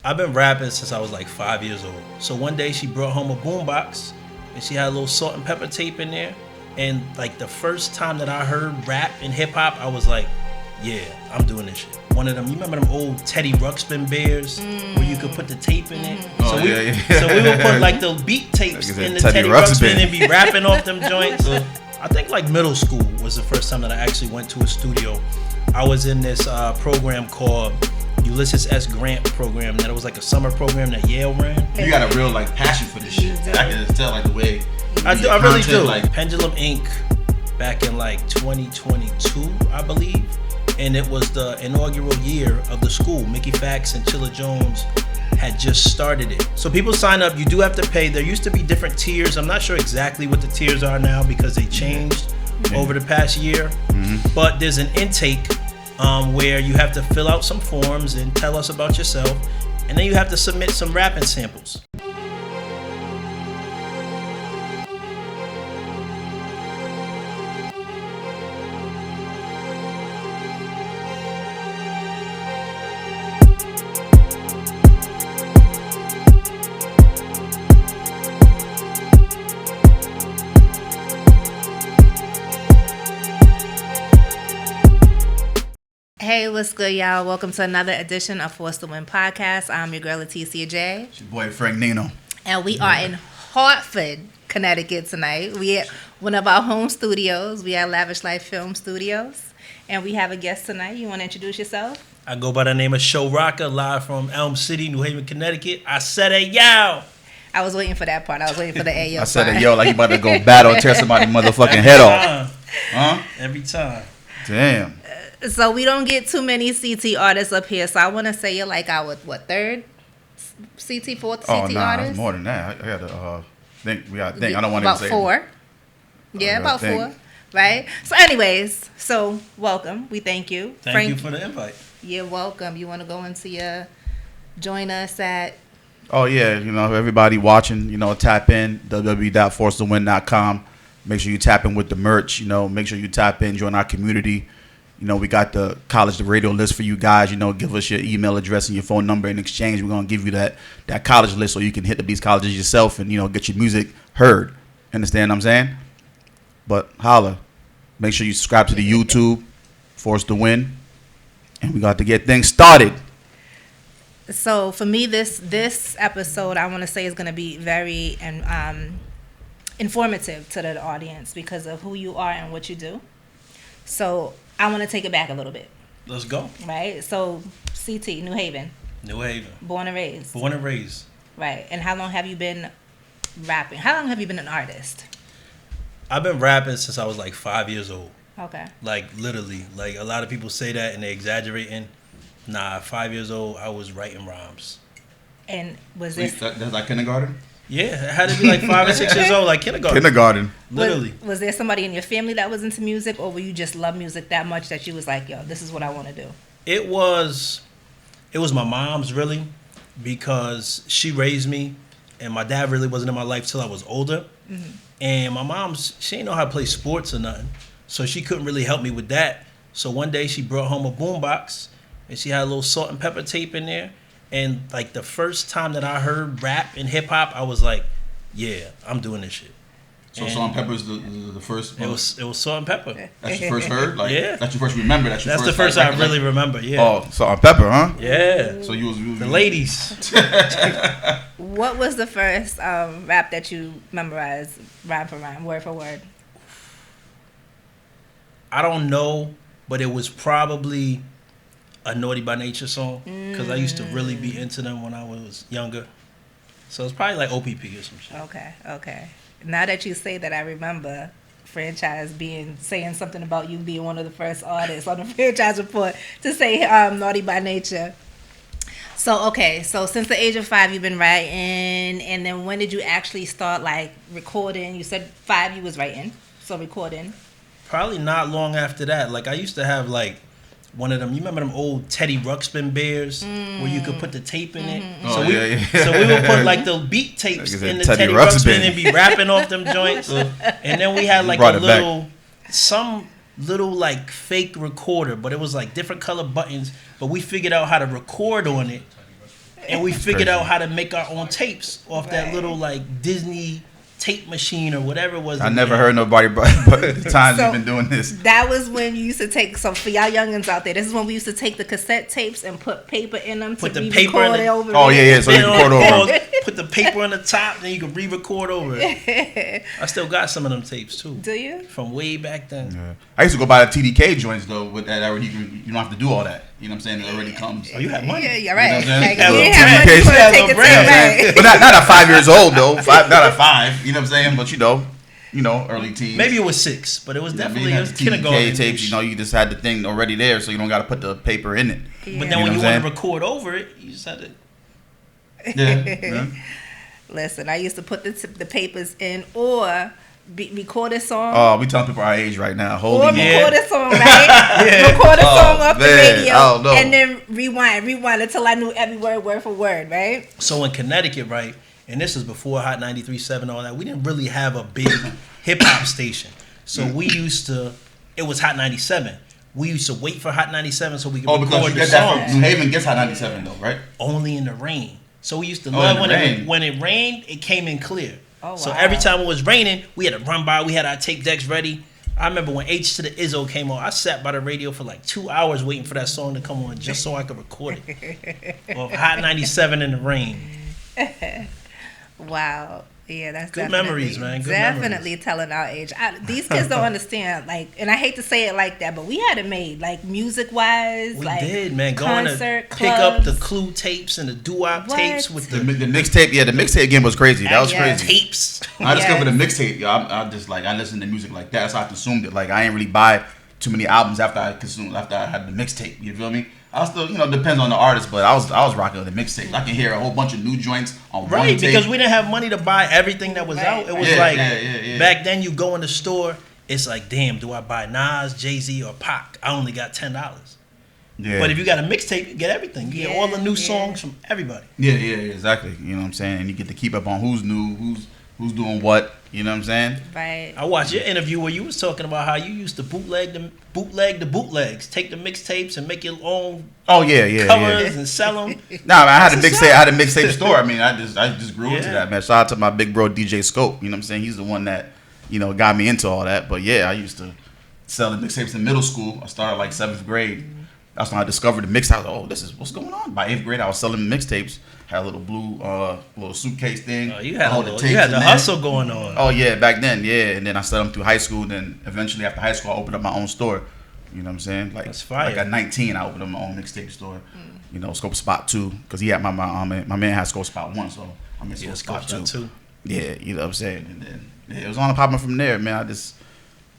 I've been rapping since I was like 5 years old. So one day she brought home a boombox and she had a little salt and pepper tape in there. And like the first time that I heard rap and hip hop, I was like, yeah, I'm doing this shit. One of them, you remember them old Teddy Ruxpin bears where you could put the tape in it? So we would put like the beat tapes in the Teddy Ruxpin and be rapping off them joints. I think like middle school was the first time that I actually went to a studio. I was in this program called Ulysses S. Grant program. That was like a summer program that Yale ran. You got a real like passion for this shit. I can just tell like the way. I really do. Like Pendulum Inc. back in like 2022, I believe, and it was the inaugural year of the school. Mickey Fax and Chilla Jones had just started it. So people sign up. You do have to pay. There used to be different tiers. I'm not sure exactly what the tiers are now because they changed over the past year. But there's an intake where you have to fill out some forms and tell us about yourself, and then you have to submit some rapping samples. Hey, what's good, y'all? Welcome to another edition of Force to Win podcast. I'm your girl, Leticia J. It's your boy, Frank Nino. And we are in Hartford, Connecticut tonight. We at one of our home studios. We at Lavish Life Film Studios. And we have a guest tonight. You want to introduce yourself? I go by the name of Showrocka, live from Elm City, New Haven, Connecticut. I said it, yo! I was waiting for that part. I was waiting for the ayo. I said it, yo, like you about to go battle and tear somebody's motherfucking head off. Huh? Every time. Damn. So we don't get too many CT artists up here. So I want to say you're like our, third CT, fourth CT artist? Oh, nah, more than that. I got to think. We got to think. I don't want to say. About four. Yeah, about four. Right? So anyways, welcome. We thank you. Thank you for the invite. You're welcome. You want to go into join us at... Oh, yeah. You know, everybody watching, tap in, www.forcetowin.com. Make sure you tap in with the merch. Make sure you tap in, join our community. We got the college radio list for you guys. Give us your email address and your phone number. In exchange, we're going to give you that college list so you can hit up these colleges yourself and, get your music heard. Understand what I'm saying? But holla. Make sure you subscribe to the YouTube, Force to Win. And we got to get things started. So for me, this episode, I want to say is going to be very informative to the audience because of who you are and what you do. So I want to take it back a little bit. Let's go. Right? So, CT, New Haven. New Haven. Born and raised. Born and raised. Right. And how long have you been rapping? How long have you been an artist? I've been rapping since I was like 5 years old. Okay. Like, literally. Like, a lot of people say that and they're exaggerating. Nah, 5 years old, I was writing rhymes. And was this... That's like kindergarten? Yeah, it had to be like 5 or 6 years old, like kindergarten. Kindergarten. Literally. Was there somebody in your family that was into music, or were you just love music that much that you was like, yo, this is what I want to do? It was my mom's, really, because she raised me, and my dad really wasn't in my life till I was older. Mm-hmm. And my mom, she didn't know how to play sports or nothing, so she couldn't really help me with that. So one day she brought home a boombox, and she had a little salt and pepper tape in there. And like the first time that I heard rap and hip hop, I was like, yeah, I'm doing this shit. So Salt and Pepper is the first. It was Salt and Pepper. That's your first heard? Like, yeah. That's your first remember. That's the first I really remember. Yeah. Oh, Salt and Pepper, huh? Yeah. So you was the ladies. What was the first rap that you memorized, rhyme for rhyme, word for word? I don't know, but it was probably a Naughty by Nature song, because I used to really be into them when I was younger. So it's probably like OPP or some shit. Okay. Now that you say that, I remember Franchise saying something about you being one of the first artists on the Franchise Report to say Naughty by Nature. So since the age of 5 you've been writing, and then when did you actually start like recording? You said 5 you was writing, so recording. Probably not long after that. Like I used to have like one of them, you remember them old Teddy Ruxpin bears where you could put the tape in it? Oh, so yeah. So we would put like the beat tapes in the Teddy Ruxpin and be rapping off them joints. And then we had like some little like fake recorder, but it was like different color buttons, but we figured out how to record on it. and we figured crazy. out how to make our own tapes off that little like Disney tape machine or whatever it was. I never heard nobody but the times So, you've been doing this. That was when you used to take. So for y'all youngins out there, this is when we used to take the cassette tapes and put paper in them Put to the paper re-record in it the- over. Oh it. yeah. So you can record over. Put the paper on the top, then you can re-record over it. I still got some of them tapes too, Do you? from way back then. Yeah. I used to go buy the TDK joints though. With that already, you don't have to do all that. You know what I'm saying? It already comes. Oh, you had money. Yeah, you're You know right. what I'm saying? Like, Yeah, you little didn't have money TDK. for Yeah, to take little a brand, tape, right? But not at 5 years old though. Not at 5. You know what I'm saying? But you know, early teens. Maybe it was 6, but it was Yeah, definitely you it had was the TDK kindergarten. tapes. You know, you just had the thing already there, so you don't got to put the paper in it. But Yeah. then You when know you what I'm want to record over it, you just had to. Yeah. Listen, I used to put the papers in or record a song. Oh, we telling people our age right now. Or Holy Yeah. record a song, right? Yeah. Record a song Oh, off the man. radio, Oh, no. and then rewind until I knew every word for word, right? So in Connecticut, right, and this is before Hot 93.7, all that, we didn't really have a big hip hop station. So we used to, it was Hot 97. We used to wait for Hot 97 so we could Oh, because record you the get that songs from New Haven gets Hot 97 though, right? only in the rain. So we used to in love the when rain. when it rained, it came in clear. Oh, So wow. every time it was raining, we had to run by. We had our tape decks ready. I remember when H to the Izzo came on, I sat by the radio for like 2 hours waiting for that song to come on just so I could record it. Or Hot 97 in the rain. Wow. Yeah, that's Good definitely- memories, man. Good definitely telling our age. These kids don't understand, like, and I hate to say it like that, but we had it made, like, music wise. We like, did, man. Going to concert pick up the clubs. Clue tapes and the doo-wop What? tapes with The the mixtape, yeah, the mixtape game was crazy. That was Yeah. crazy. tapes. I discovered Yes. the mixtape. Yo, I just like I listened to music like that. That's how I consumed it. Like I ain't really buy too many albums after I had the mixtape. You feel me? I still, depends on the artist, but I was rocking with the mixtape. I can hear a whole bunch of new joints on one Right, tape. because we didn't have money to buy everything that was Right. out. It was Yeah, like, yeah. back then you go in the store, it's like, damn, do I buy Nas, Jay-Z, or Pac? I only got $10. Yeah. But if you got a mixtape, you get everything. You get all the new Yeah. songs from everybody. yeah, exactly. You know what I'm saying? And you get to keep up on who's new, who's doing what. You know what I'm saying? Right. I watched your interview where you was talking about how you used to bootleg the bootlegs, take the mixtapes and make your own Oh yeah. covers and sell them. Nah, man, I had a That's mixtape. I had a mixtape store. I mean, I just grew into Yeah. that, man. Shout out to my big bro DJ Scope. You know what I'm saying? He's the one that got me into all that. But yeah, I used to sell the mixtapes in middle school. I started like 7th grade. That's when I discovered the mix. I was like, oh, this is what's going on. By 8th grade, I was selling mixtapes. Had a little blue little suitcase thing. Oh, you had, all a little, tapes you had in the there. hustle going on. Oh yeah, back then, yeah. And then I sold them through high school. Then eventually after high school, I opened up my own store. You know what I'm saying? Like, That's fire. like at 19, I opened up my own mixtape store. Scope Spot 2, because he had my man had Scope Spot 1, so I'm in Yeah, Scope Spot 2. too. Yeah, you know what I'm saying? And then it was on and popping from there, man. I just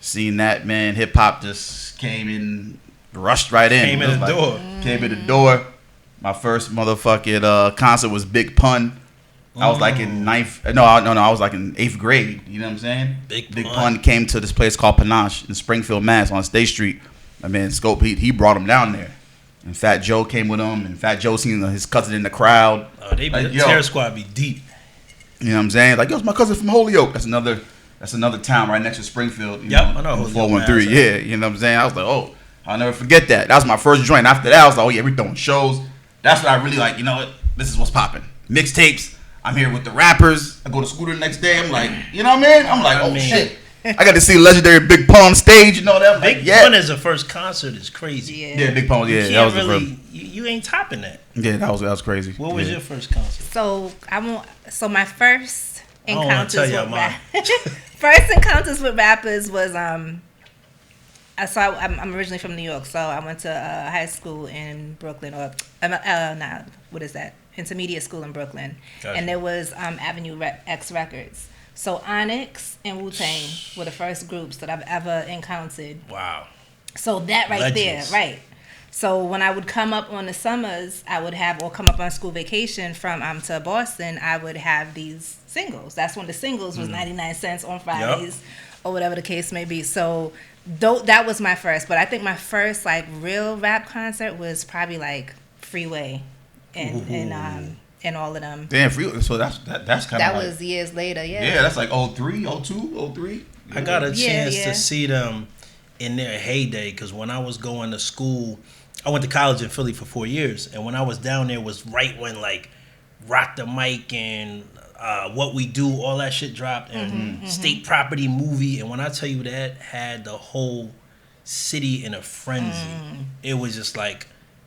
seen that, man. Hip hop just came in, rushed right in. Came It in was the like- door. Came in the door. My first motherfucking concert was Big Pun. I was like in ninth. No, I was like in 8th grade. You know what I'm saying? Big Pun Pun. came to this place called Panache in Springfield, Mass. On State Street. My man Scope, he brought him down there. And Fat Joe came with him. And Fat Joe seen his cousin in the crowd. Oh, they Like, the yo. Terror Squad be deep. You know what I'm saying? Like, yo, it's my cousin from Holyoke. That's another town right next to Springfield. Yep, I know Holyoke, 413. man. Yeah, you know what I'm saying? I was like, oh, I'll never forget that. That was my first joint. After that, I was like, oh yeah, we throwing shows. That's what I really like. You know what? This is what's popping. Mixtapes. I'm here with the rappers. I go to school the next day. I'm like, you know what I mean? I'm like, oh shit. I got to see legendary Big Pun on stage. You know that? I'm Big like, yeah. Pun as a first concert is crazy. Yeah, Big Pun. Yeah, You that was can't the really, first. you ain't topping that. Yeah, that was crazy. What was Yeah. your first concert? So my first I don't wanna encounters tell y'all with mine. first encounters with rappers was I'm originally from New York, so I went to high school in Brooklyn, or what is that? Intermediate school in Brooklyn, Gotcha. and there was Avenue X Records. So Onyx and Wu-Tang were the first groups that I've ever encountered. Wow. So that right Legends. there, right. So when I would come up on the summers, or come up on school vacation from to Boston, I would have these singles. That's when the singles was 99 cents on Fridays, or whatever the case may be. So that was my first. But I think my first like real rap concert was probably like Freeway, and all of them. Damn, so that's kind of That was years later. yeah, that's like 03, 02, 03. I got a chance Yeah. to see them in their heyday because when I was going to school, I went to college in Philly for 4 years, and when I was down there was right when like Rock the Mic and What We Do, all that shit dropped, and State Property movie. And when I tell you that had the whole city in a frenzy, it was just like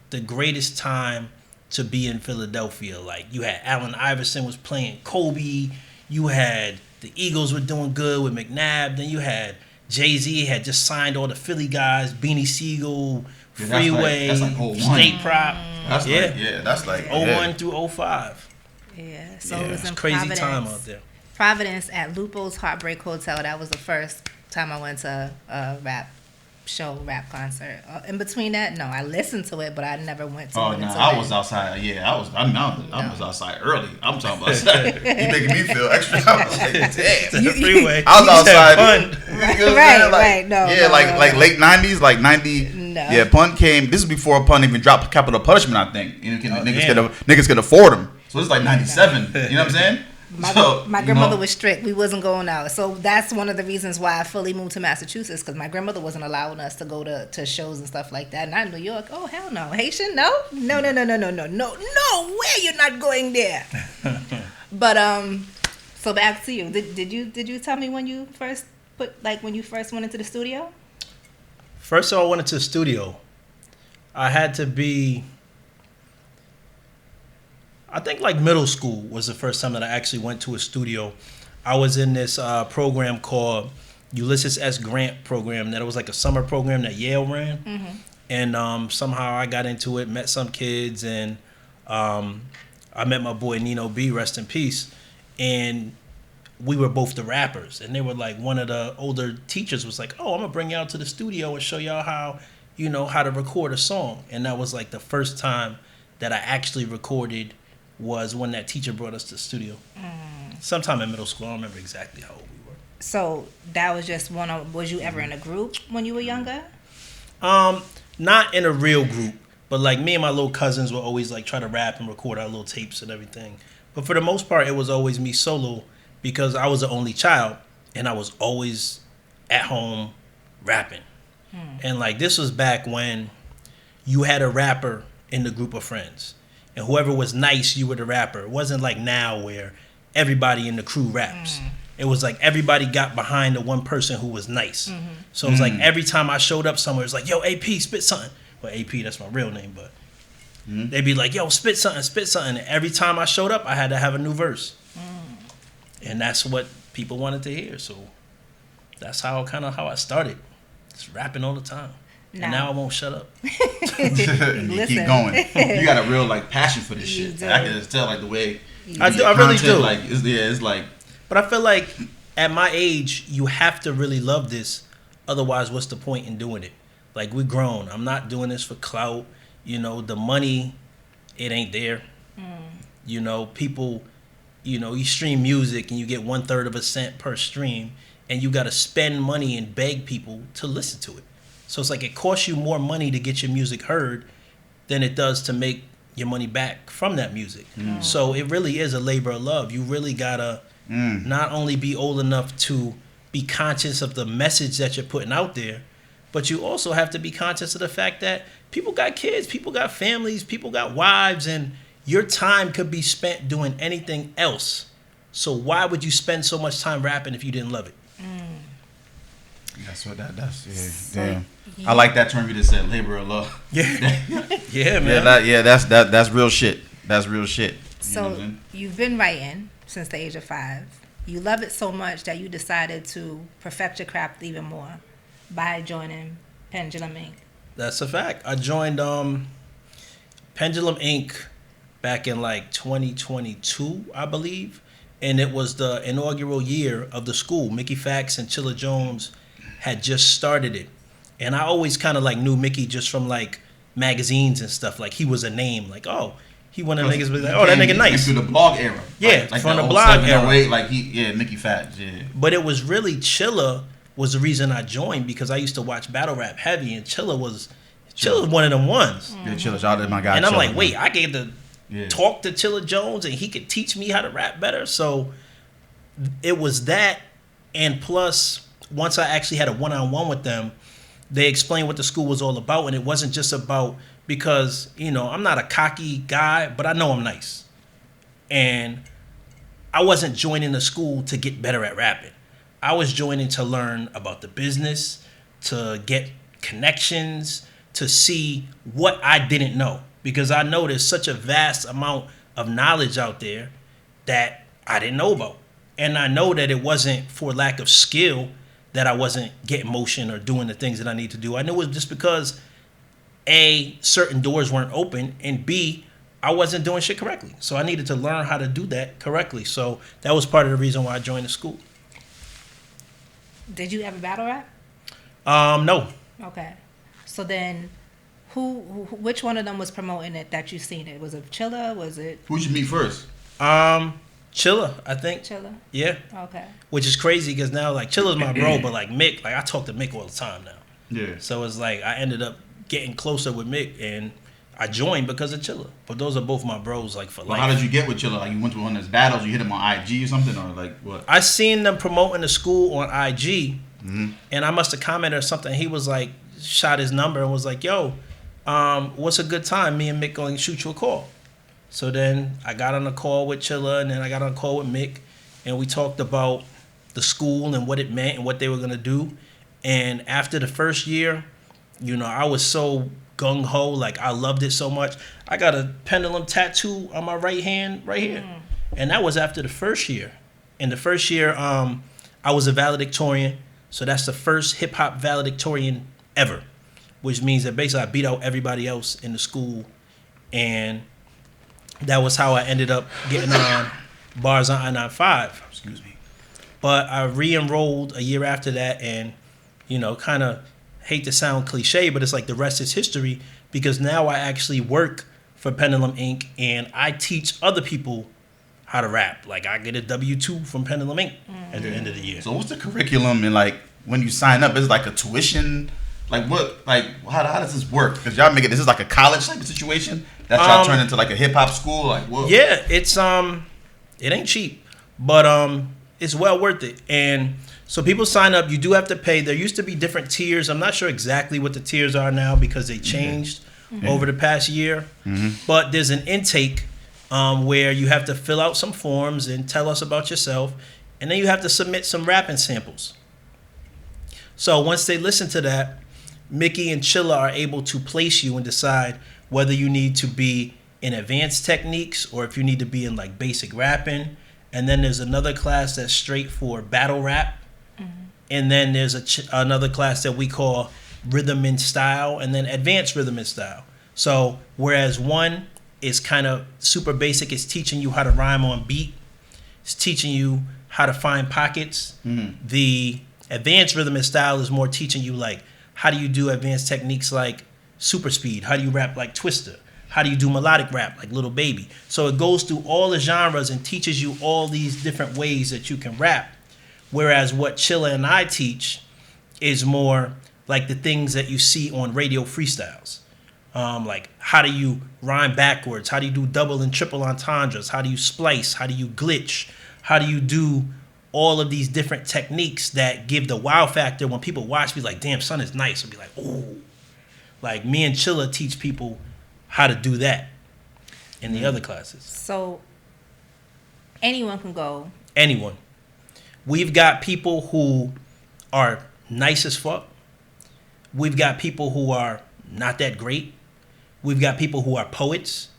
the greatest time to be in Philadelphia. Like, you had Allen Iverson was playing Kobe, you had the Eagles were doing good with McNabb, then you had Jay-Z had just signed all the Philly guys, Beanie Siegel, Freeway, that's like 01. State Prop. That's like 01 through 05. Yeah, so Yeah, it was it's in crazy Providence. time out there. Providence at Lupo's Heartbreak Hotel. That was the first time I went to a rap concert. In between that, no, I listened to it, but I never went to it. I was outside. Yeah, I was outside early. I'm talking about outside. You making me feel extra. I was like, damn. The freeway. I was outside. Right. No. Like late 90s, like 90. No. Yeah, Pun came. This is before Pun even dropped Capital Punishment, I think. Damn. Niggas could afford them. So it's like 97. You know what I'm saying? My grandmother was strict. We wasn't going out. So that's one of the reasons why I fully moved to Massachusetts, because my grandmother wasn't allowing us to go to shows and stuff like that. And I'm in New York. Oh, hell no. Haitian? No. No, way you're not going there. But so back to you. Did you tell me when you first went into the studio? First time I went into the studio, I had to be, I think like middle school was the first time that I actually went to a studio. I was in this program called Ulysses S. Grant program. That it was like a summer program that Yale ran. Mm-hmm. And somehow I got into it, met some kids, and I met my boy Nino B, rest in peace. And we were both the rappers. And they were like, one of the older teachers was like, oh, I'm going to bring y'all to the studio and show y'all how to record a song. And that was like the first time that I actually recorded, was when that teacher brought us to the studio. Sometime in middle school. I don't remember exactly how old we were. So that was just was you ever in a group when you were younger? Not in a real group, but like me and my little cousins would always like try to rap and record our little tapes and everything. But for the most part, it was always me solo, because I was the only child and I was always at home rapping. And like, this was back when you had a rapper in the group of friends, and whoever was nice, you were the rapper. It wasn't like now where everybody in the crew raps. It was like everybody got behind the one person who was nice. So it was like every time I showed up somewhere, it's like, yo, AP, spit something. Well, AP, that's my real name, but they'd be like, yo, spit something. And every time I showed up, I had to have a new verse. And that's what people wanted to hear. So that's how I started. Just rapping all the time. And now I won't shut up. You keep going. You got a real like passion for this shit. Do. I can just tell like the way I really do. Like it's like. But I feel like at my age, you have to really love this. Otherwise, what's the point in doing it? Like, we're grown. I'm not doing this for clout. The money, it ain't there. People, you stream music and you get 1/3 of a cent per stream, and you got to spend money and beg people to listen to it. So it's like it costs you more money to get your music heard than it does to make your money back from that music. So it really is a labor of love. You really gotta not only be old enough to be conscious of the message that you're putting out there, but you also have to be conscious of the fact that people got kids, people got families, people got wives, and your time could be spent doing anything else. So why would you spend so much time rapping if you didn't love it? That's damn. I like that term you just said, labor of love. Yeah, yeah, man. That's real shit. That's real shit. So you've been writing since the age of 5. You love it so much that you decided to perfect your craft even more by joining Pendulum Inc. That's a fact. I joined Pendulum Inc. back in like 2022, I believe, and it was the inaugural year of the school. Mickey Fax and Chilla Jones had just started it, and I always kind of like knew Mickey just from like magazines and stuff. Like, he was a name. Like, oh, he one of the niggas was like, oh, that nigga nice. Through the blog era. Yeah, like from the blog era. Mickey Fax. Yeah. But it was really Chilla was the reason I joined, because I used to watch battle rap heavy, and Chilla was one of them ones. Yeah, Chilla, shout out to my guy. And I'm Chilla, like, man. wait, I get to talk to Chilla Jones, and he could teach me how to rap better. So it was that, and plus, once I actually had a one-on-one with them, they explained what the school was all about, and it wasn't just about, because I'm not a cocky guy, but I know I'm nice, And I wasn't joining the school to get better at rapping. I was joining to learn about the business, to get connections, to see what I didn't know. Because I know there's such a vast amount of knowledge out there that I didn't know about. And I know that it wasn't for lack of skill that I wasn't getting motion or doing the things that I need to do. I knew it was just because A, certain doors weren't open, and B, I wasn't doing shit correctly. So I needed to learn how to do that correctly. So that was part of the reason why I joined the school. Did you ever battle rap? No. Okay. So then, which one of them was promoting it that you seen it? Was it Chilla? Was it Who'd you meet first? Chilla, I think. Chilla? Yeah. Okay. Which is crazy because now, like, Chilla's my bro, but, like, Mick, like, I talk to Mick all the time now. Yeah. So it's like I ended up getting closer with Mick, and I joined because of Chilla. But those are both my bros, like, for Well, life. how did you get with Chilla? Like, you went to one of his battles, you hit him on IG or something, or like what? I seen them promoting the school on IG, and I must have commented or something. He was like, shot his number and was like, yo, what's a good time? Me and Mick going to shoot you a call. So then I got on a call with Chilla, and then I got on a call with Mick, and we talked about the school and what it meant and what they were going to do. And after the first year, you know, I was so gung-ho, like I loved it so much. I got a pendulum tattoo on my right hand right here. And that was after the first year. In the first year, I was a valedictorian. So that's the first hip-hop valedictorian ever, which means that basically I beat out everybody else in the school. And that was how I ended up getting on bars on I-95. Excuse me. But I re-enrolled a year after that, and, you know, kind of hate to sound cliche, but it's like the rest is history, because now I actually work for Pendulum Inc. and I teach other people how to rap. Like, I get a W-2 from Pendulum Inc. At the end of the year. So what's the curriculum, and like when you sign up, is it like a tuition? Like what? Like how does this work? Because y'all make it. This is like a college type of situation that y'all turn into like a hip hop school. Like what? Yeah, it's it ain't cheap, but it's well worth it. And so people sign up. You do have to pay. There used to be different tiers. I'm not sure exactly what the tiers are now because they changed over the past year. But there's an intake where you have to fill out some forms and tell us about yourself, and then you have to submit some rapping samples. So once they listen to that, Mickey and Chilla are able to place you and decide whether you need to be in advanced techniques or if you need to be in like basic rapping. And then there's another class that's straight for battle rap. And then there's another class that we call rhythm and style, and then advanced rhythm and style. So whereas one is kind of super basic, it's teaching you how to rhyme on beat. It's teaching you how to find pockets. The advanced rhythm and style is more teaching you like how do you do advanced techniques like super speed? How do you rap like Twister? How do you do melodic rap like Little Baby? So it goes through all the genres and teaches you all these different ways that you can rap. Whereas what Chilla and I teach is more like the things that you see on radio freestyles. Like how do you rhyme backwards? How do you do double and triple entendres? How do you splice? How do you glitch? How do you do all of these different techniques that give the wow factor when people watch, be like, damn, son is nice. Or be like, oh. Like me and Chilla teach people how to do that in the other classes. So anyone can go. Anyone. We've got people who are nice as fuck. We've got people who are not that great. We've got people who are poets.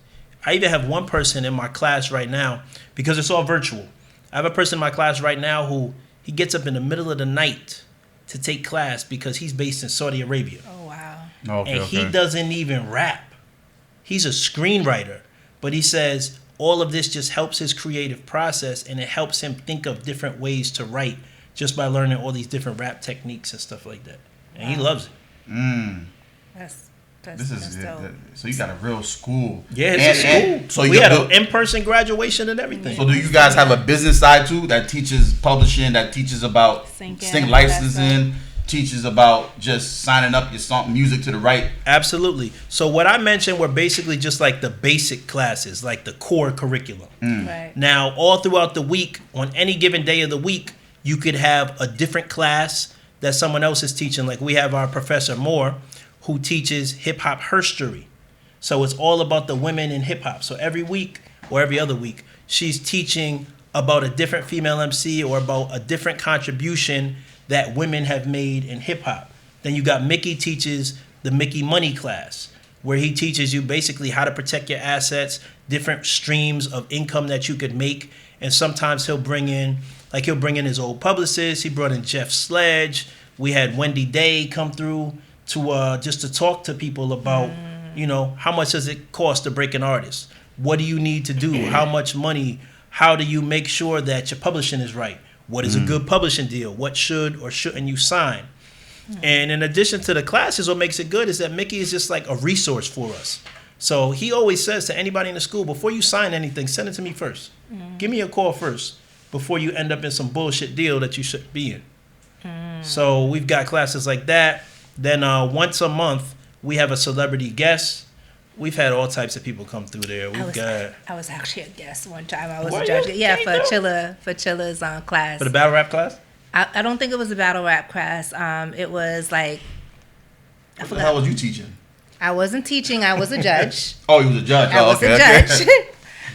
I even have one person in my class right now, because it's all virtual. I have a person in my class right now who he gets up in the middle of the night to take class because he's based in Saudi Arabia. Oh, wow. Okay, And he doesn't even rap. He's a screenwriter, but he says all of this just helps his creative process, and it helps him think of different ways to write just by learning all these different rap techniques and stuff like that. And he loves it. That's dope. So you got a real school. Yeah, it's a school. So we had an in-person graduation and everything. So do you guys have a business side too that teaches publishing, that teaches about sync licensing, teaches about just signing up your song music to the right? Absolutely. So what I mentioned were basically just like the basic classes, like the core curriculum. Right. Now, all throughout the week, on any given day of the week, you could have a different class that someone else is teaching. Like we have our Professor Moore, who teaches hip-hop herstory. So it's all about the women in hip-hop. So every week or every other week, she's teaching about a different female MC or about a different contribution that women have made in hip hop. Then you got Mickey teaches the Mickey Money class, where he teaches you basically how to protect your assets, different streams of income that you could make. And sometimes he'll bring in his old publicist. He brought in Jeff Sledge. We had Wendy Day come through to just to talk to people about, how much does it cost to break an artist? What do you need to do? How much money? How do you make sure that your publishing is right? What is a good publishing deal? What should or shouldn't you sign? And in addition to the classes, what makes it good is that Mickey is just like a resource for us. So he always says to anybody in the school, before you sign anything, send it to me first. Give me a call first before you end up in some bullshit deal that you shouldn't be in. So we've got classes like that. Then once a month, we have a celebrity guest. We've had all types of people come through there. I was actually a guest one time. I was a judge. Yeah, for Chilla's class. For the battle rap class? I don't think it was a battle rap class. It was like... What the hell was you teaching? I wasn't teaching. I was a judge. Oh, you was a judge. I was a judge.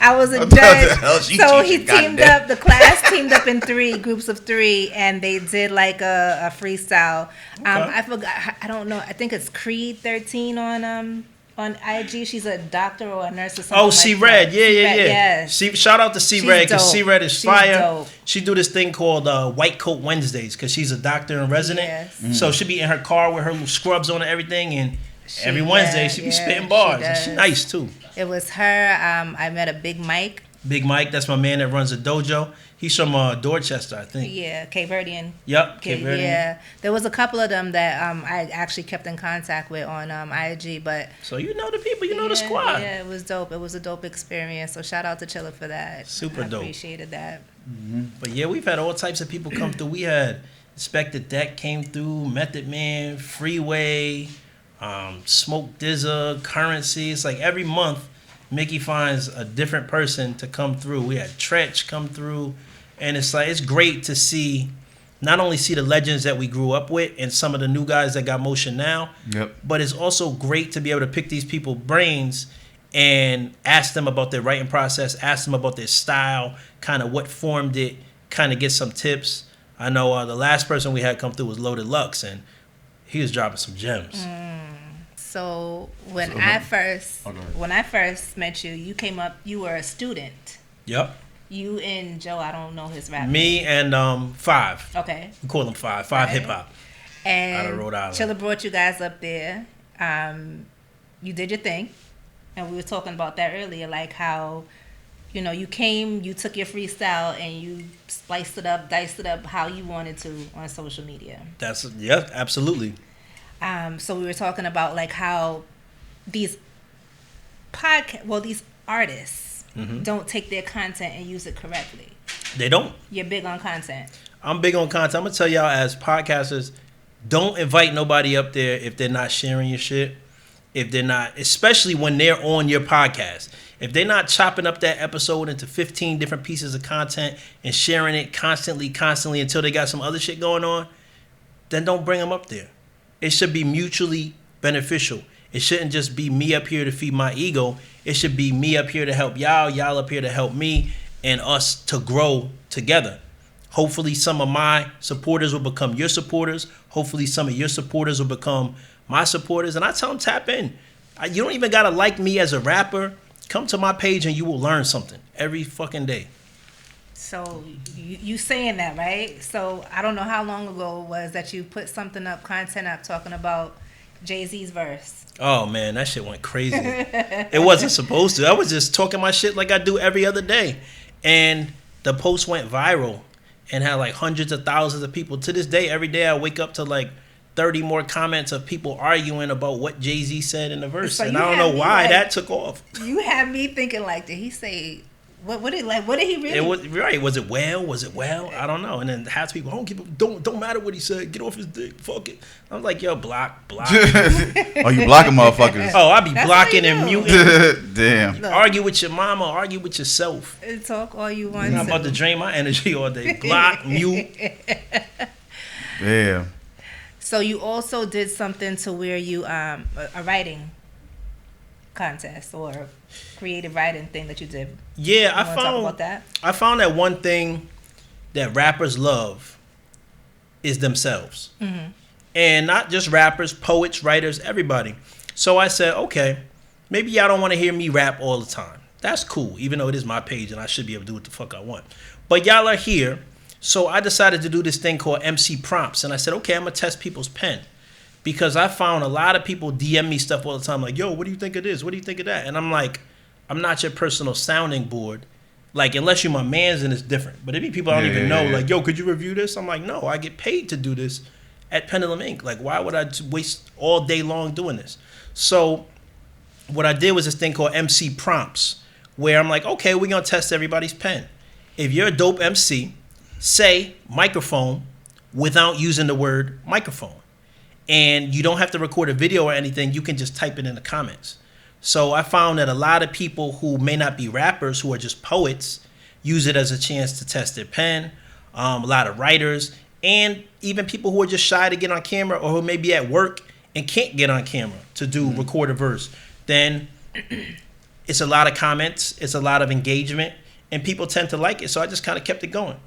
I was a judge. So he teamed up. The class teamed up in groups of 3, and they did like a freestyle. Okay. I forgot. I don't know. I think it's Creed 13 on IG. She's a doctor or a nurse or something. Oh, C-Red. Yeah. Shout out to C-Red because C-Red is fire. Dope. She do this thing called White Coat Wednesdays because she's a doctor in resident. Yes. So she'll be in her car with her little scrubs on and everything, and every Wednesday she be spitting bars. And she's nice too. It was her. I met a Big Mike. Big Mike, that's my man that runs a dojo. He's from Dorchester, I think. Yeah, Cape Verdean. Yep, Cape Verdean. Yeah, there was a couple of them that I actually kept in contact with on IG, but... So you know the people, you know the squad. Yeah, it was dope. It was a dope experience, so shout out to Chilla for that. Super dope. I appreciated that. Mm-hmm. But yeah, we've had all types of people come through. We had Inspector Deck came through, Method Man, Freeway, Smoke Dizza, Currency. It's like every month, Mickey finds a different person to come through. We had Tretch come through, and it's like it's great to see, not only see the legends that we grew up with and some of the new guys that got motion now, but it's also great to be able to pick these people's brains and ask them about their writing process, ask them about their style, kind of what formed it, kind of get some tips. I know the last person we had come through was Loaded Lux, and he was dropping some gems. So when I first met you, you came up. You were a student. Yep. You and Joe. I don't know his rap. Me and Five. Okay. We call him Five. Five Hip Hop. And out of Rhode Island. Chilla brought you guys up there. You did your thing, and we were talking about that earlier, like how, you came, you took your freestyle, and you spliced it up, diced it up how you wanted to on social media. Absolutely. So we were talking about like how these these artists don't take their content and use it correctly. They don't. You're big on content. I'm big on content. I'm gonna tell y'all as podcasters, don't invite nobody up there if they're not sharing your shit. If they're not, especially when they're on your podcast. If they're not chopping up that episode into 15 different pieces of content and sharing it constantly until they got some other shit going on, then don't bring them up there. It should be mutually beneficial. It shouldn't just be me up here to feed my ego. It should be me up here to help y'all up here to help me, and us to grow together. Hopefully some of my supporters will become your supporters. Hopefully some of your supporters will become my supporters. And I tell them, tap in. You don't even got to like me as a rapper. Come to my page and you will learn something every fucking day. So you saying that, right? So I don't know how long ago it was that you put something up, content up, talking about Jay-Z's verse. Oh, man, that shit went crazy. It wasn't supposed to. I was just talking my shit like I do every other day. And the post went viral and had like hundreds of thousands of people. To this day, every day I wake up to like 30 more comments of people arguing about what Jay-Z said in the verse. So and I don't know why that took off. You had me thinking like, did he say... What did he really? It was right. Was it well? I don't know. And then half the people, don't matter what he said. Get off his dick. Fuck it. I'm like, yo, block. Oh, you blocking motherfuckers? Oh, I be blocking and muting. Damn. Look, argue with your mama. Argue with yourself. Talk all you want. I'm about to drain my energy all day. Block, mute. Yeah. So you also did something to where you a writing contest or creative writing thing that you did. Yeah, You wanna talk about that? I found that one thing that rappers love is themselves. And not just rappers, poets, writers, everybody. So I said, okay, maybe y'all don't want to hear me rap all the time. That's cool, even though it is my page and I should be able to do what the fuck I want. But y'all are here, so I decided to do this thing called MC Prompts. And I said, okay, I'm going to test people's pen. Because I found a lot of people DM me stuff all the time, like, yo, what do you think of this? What do you think of that? And I'm like, I'm not your personal sounding board. Like, unless you're my man's, and it's different. But there be people I don't even know, like, yo, could you review this? I'm like, no, I get paid to do this at Pendulum Inc. Like, why would I waste all day long doing this? So what I did was this thing called MC Prompts, where I'm like, okay, we're going to test everybody's pen. If you're a dope MC, say microphone without using the word microphone. And you don't have to record a video or anything. You can just type it in the comments. So I found that a lot of people who may not be rappers, who are just poets, use it as a chance to test their pen. A lot of writers, and even people who are just shy to get on camera, or who may be at work and can't get on camera to do record a verse. Then it's a lot of comments. It's a lot of engagement. And people tend to like it. So I just kind of kept it going.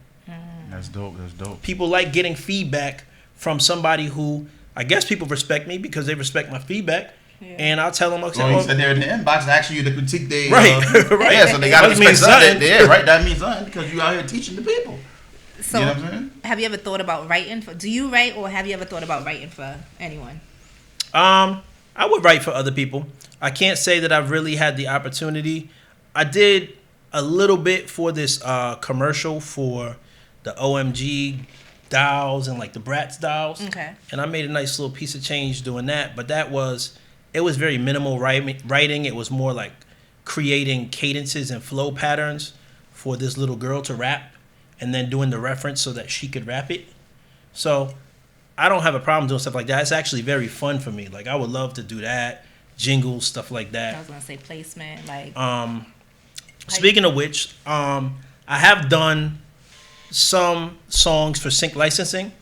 That's dope. That's dope. People like getting feedback from somebody who, I guess people respect me because they respect my feedback. Yeah. And I'll tell them, okay, well, you said they're in the inbox asking you to critique they right. Right. Yeah, so they got to respect something. Yeah, right. That means something because you out here teaching the people. So, you know what I'm saying? Have you ever thought about writing? Do you write, or have you ever thought about writing for anyone? I would write for other people. I can't say that I've really had the opportunity. I did a little bit for this commercial for the OMG dolls and like the Bratz dolls. Okay. And I made a nice little piece of change doing that. But it was very minimal writing. It was more like creating cadences and flow patterns for this little girl to rap and then doing the reference so that she could rap it. So I don't have a problem doing stuff like that. It's actually very fun for me. Like, I would love to do that. Jingles, stuff like that. I was going to say placement. Like, speaking of which, I have done some songs for sync licensing,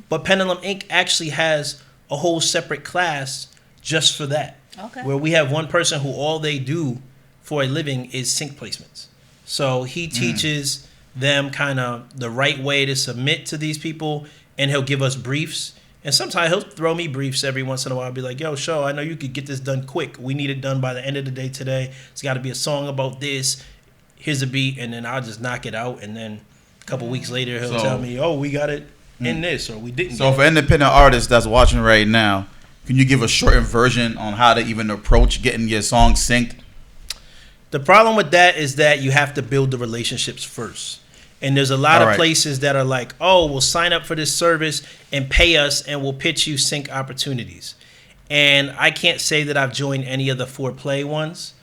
but Pendulum Inc. actually has a whole separate class just for that. Okay. Where we have one person who all they do for a living is sync placements. So he teaches them kind of the right way to submit to these people, and he'll give us briefs. And sometimes he'll throw me briefs every once in a while. I'll be like, yo, Show, I know you could get this done quick. We need it done by the end of the day today. It's got to be a song about this. Here's a beat, and then I'll just knock it out. And then a couple weeks later, he'll tell me, oh, we got it in this, or we didn't. So for independent artists that's watching right now, can you give a shortened version on how to even approach getting your song synced? The problem with that is that you have to build the relationships first. And there's a lot of places that are like, oh, we'll sign up for this service and pay us, and we'll pitch you sync opportunities. And I can't say that I've joined any of the 4Play ones,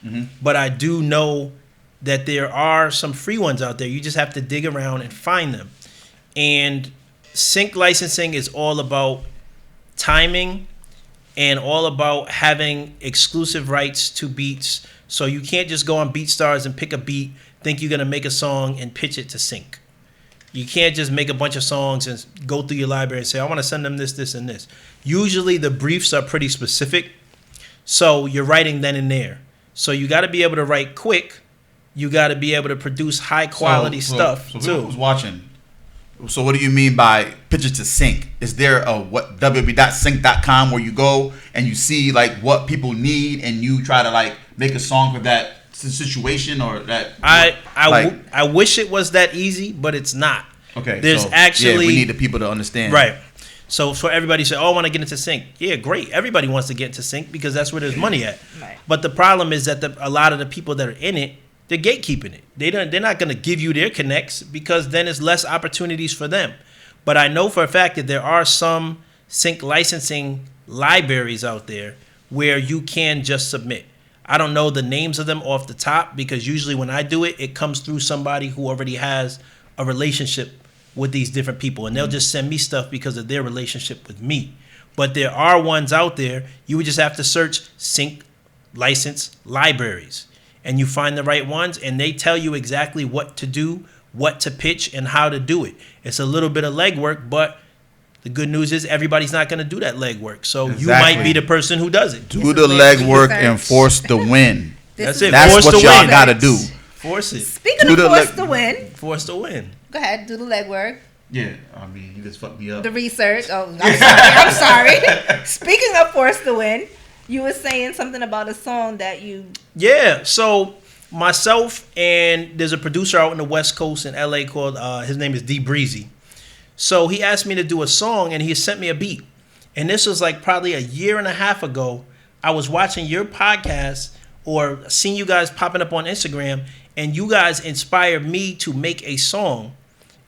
but I do know that there are some free ones out there. You just have to dig around and find them. And sync licensing is all about timing and all about having exclusive rights to beats. So you can't just go on BeatStars and pick a beat, think you're going to make a song and pitch it to sync. You can't just make a bunch of songs and go through your library and say, I want to send them this, this, and this. Usually the briefs are pretty specific, so you're writing then and there. So you got to be able to write quick. You got to be able to produce high quality stuff too. Who's watching? So what do you mean by pitch it to sync? Is there a www.sync.com where you go and you see like what people need and you try to like make a song for that situation or that? I wish it was that easy, but it's not. Okay. There's actually we need the people to understand. Right. So for everybody to say, oh, I want to get into sync. Yeah, great. Everybody wants to get into sync because that's where there's money at. Right. But the problem is that a lot of the people that are in it, they're gatekeeping it. They're not going to give you their connects because then it's less opportunities for them. But I know for a fact that there are some sync licensing libraries out there where you can just submit. I don't know the names of them off the top because usually when I do it, it comes through somebody who already has a relationship with these different people. And they'll just send me stuff because of their relationship with me. But there are ones out there, you would just have to search sync license libraries. And you find the right ones, and they tell you exactly what to do, what to pitch, and how to do it. It's a little bit of legwork, but The good news is everybody's not going to do that legwork. So you Exactly. might be the person who does it. Do the legwork and force the win. That's it. That's Force what the y'all win. gotta do. Force it. Speaking Do of the force leg- to win, Force to win. go ahead, do the legwork. Yeah, I mean, you just fucked me up. The research. Oh, I'm sorry. Speaking of force to win, you were saying something about a song that you. Yeah. So myself and there's a producer out in the West Coast in LA called his name is D Breezy. So he asked me to do a song and he sent me a beat. And this was like probably a year and a half ago. I was watching your podcast or seeing you guys popping up on Instagram, and you guys inspired me to make a song.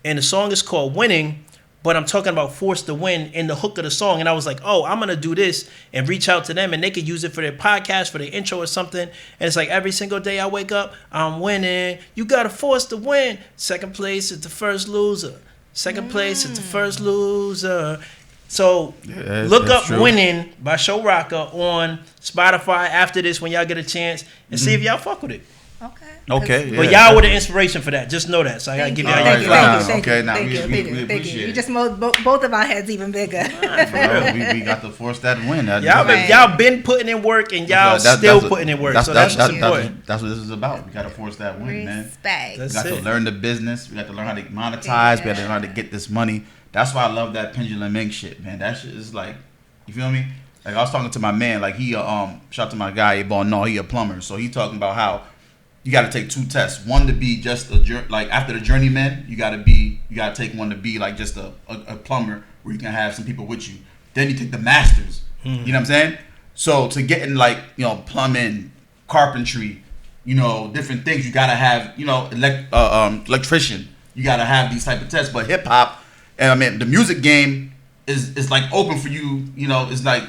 And the song is called Winning, but I'm talking about Force to Win in the hook of the song. And I was like, oh, I'm going to do this and reach out to them, and they could use it for their podcast, for their intro or something. And it's like every single day I wake up, I'm winning. You got to force to win. Second place is the first loser. Second place is the first loser. So look up true. Winning by Showrocka on Spotify after this when y'all get a chance, and see if y'all fuck with it. Okay, yeah. But y'all were the inspiration for that. Just know that. So I gotta give y'all Alright, your flowers. flowers. Okay, now thank we you. appreciate You it. just made both of our heads even bigger. We got to force that win. Y'all been putting in work, and y'all still putting in work. So that's what's important. That's what this is about. We got to force that win, man. Respect. We got That's to it. learn the business. We got to learn how to monetize. We got to learn how to get this money. That's why I love that pendulum ink shit, man. That shit is like, you feel me? Like I was talking to my man, like he shout out to my guy, he a plumber. So he talking about how you got to take 2 tests. One to be just like after the journeyman, you got to take one to be like just a plumber where you can have some people with you. Then you take the masters. You know what I'm saying? So to get in like, plumbing, carpentry, different things, you got to have, electrician. You got to have these type of tests. But hip hop, and I mean the music game is like open for you. It's like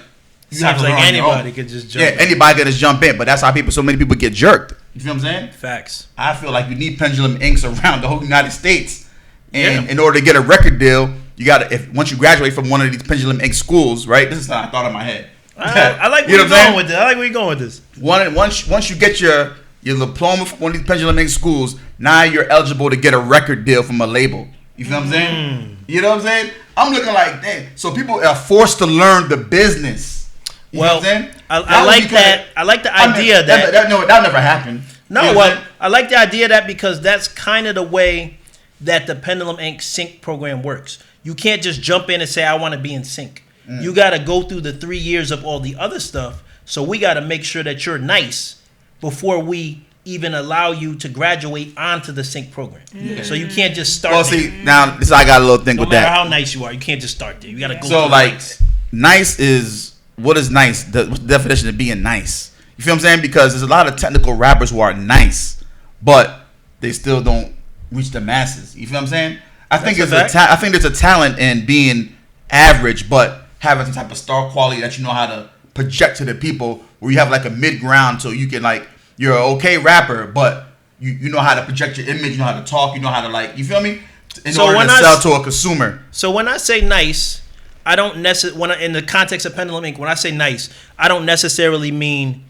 you have Seems to like learn on your own. anybody could just jump. Yeah, anybody can just jump in, but that's how so many people get jerked. You feel what I'm saying? Facts. I feel like you need pendulum inks around the whole United States, and Yeah. in order to get a record deal, you gotta once you graduate from one of these pendulum ink schools, right? This is how I thought in my head. I like where You know you're what I'm going with this. I like where you're going with this. Once you get your diploma from one of these pendulum ink schools, now you're eligible to get a record deal from a label. You feel what I'm saying? You know what I'm saying? I'm looking like, damn. So people are forced to learn the business. You know Well, what I'm saying? I like that. I like the idea that. that never happened. No, You know what I'm well, saying? I like the idea that because that's kind of the way that the Pendulum Inc. Sync program works. You can't just jump in and say, I want to be in sync. You got to go through the 3 years of all the other stuff. So we got to make sure that you're nice before we even allow you to graduate onto the sync program. So you can't just start Well, there. see, now this I got a little thing No with matter that. how nice you are, you can't just start there. You got to go So through like, nice. nice is what is nice? What's the definition of being nice? You feel what I'm saying? Because there's a lot of technical rappers who are nice, but they still don't reach the masses. You feel what I'm saying? I think That's it's a fact. I think there's a talent in being average, but having some type of star quality that you know how to project to the people, where you have like a mid ground, so you can like you're an okay rapper, but you know how to project your image, you know how to talk, you know how to like, you feel me? In So order when to I sell s- to a consumer. So when I say nice, I don't necessarily, in the context of Pendulum Inc., when I say nice, I don't necessarily mean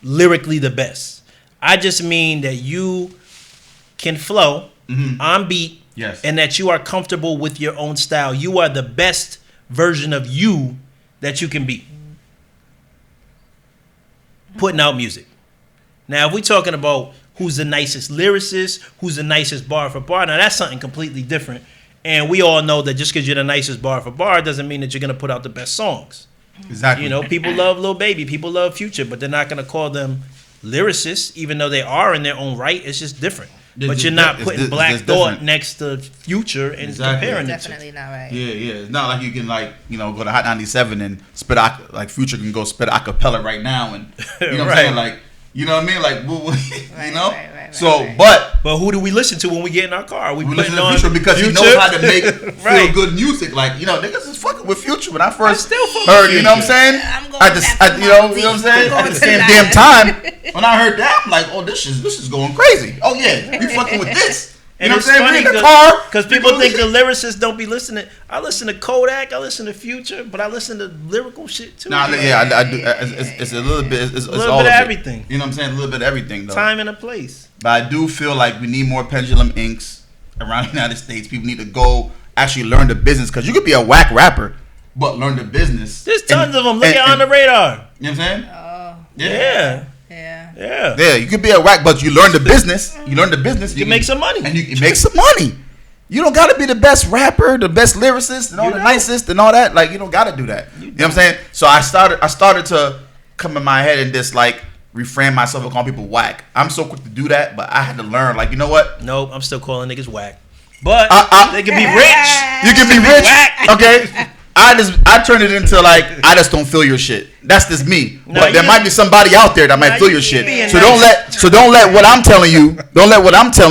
lyrically the best. I just mean that you can flow on beat, Yes. and that you are comfortable with your own style. You are the best version of you that you can be. Putting out music. Now, if we're talking about who's the nicest lyricist, who's the nicest bar for bar, now that's something completely different. And we all know that just because you're the nicest bar for bar doesn't mean that you're going to put out the best songs. Exactly. You know, people love Lil Baby, people love Future, but they're not going to call them lyricists, even though they are in their own right. It's just different. But you're not putting Black Thought next to Future and Exactly. comparing it to. Definitely not right. Yeah. It's not like you can go to Hot 97 and spit like Future can go spit acapella right now, and you know what I'm Right. saying, like, you know what I mean, like, Right, you know. right. So, but But who do we listen to when we get in our car? we putting listen to on Future because he Future? knows how to make feel Right. good music. Like, niggas is fucking with Future when I first still fuck heard. with You know what I'm Future. saying? I'm going back to you know my what I'm saying? Going At the to same that. damn time, when I heard that, I'm like, oh, this is going crazy. Oh yeah, we fucking with this. You And know it's what I'm saying? funny We in the car because people think the lyricists don't be listening. I listen to Kodak, I listen to Future, but I listen to lyrical shit too. Nah, yeah, I do. It's a little bit. It's a little all bit of it. everything. You know what I'm saying? A little bit of everything, though. Time and a place. But I do feel like we need more pendulum inks around the United States. People need to go actually learn the business, because you could be a whack rapper but learn the business. There's tons of them. Look at On the Radar. You know what I'm saying? Oh. Yeah. Yeah, you could be a whack, but you learn the business. You learn the business. You can make some money. And you can make some money. You don't got to be the best rapper, the best lyricist, and all the nicest and all that. Like, you don't got to do that. You know what I'm saying? So I started to come in my head and just like reframe myself and call people whack. I'm so quick to do that, but I had to learn. Like, you know what? Nope, I'm still calling niggas whack. But they can be rich. You can be rich. Okay. I turn it into like I just don't feel your shit. That's just me. No, but there might be somebody out there that might feel your shit. So don't let what I'm telling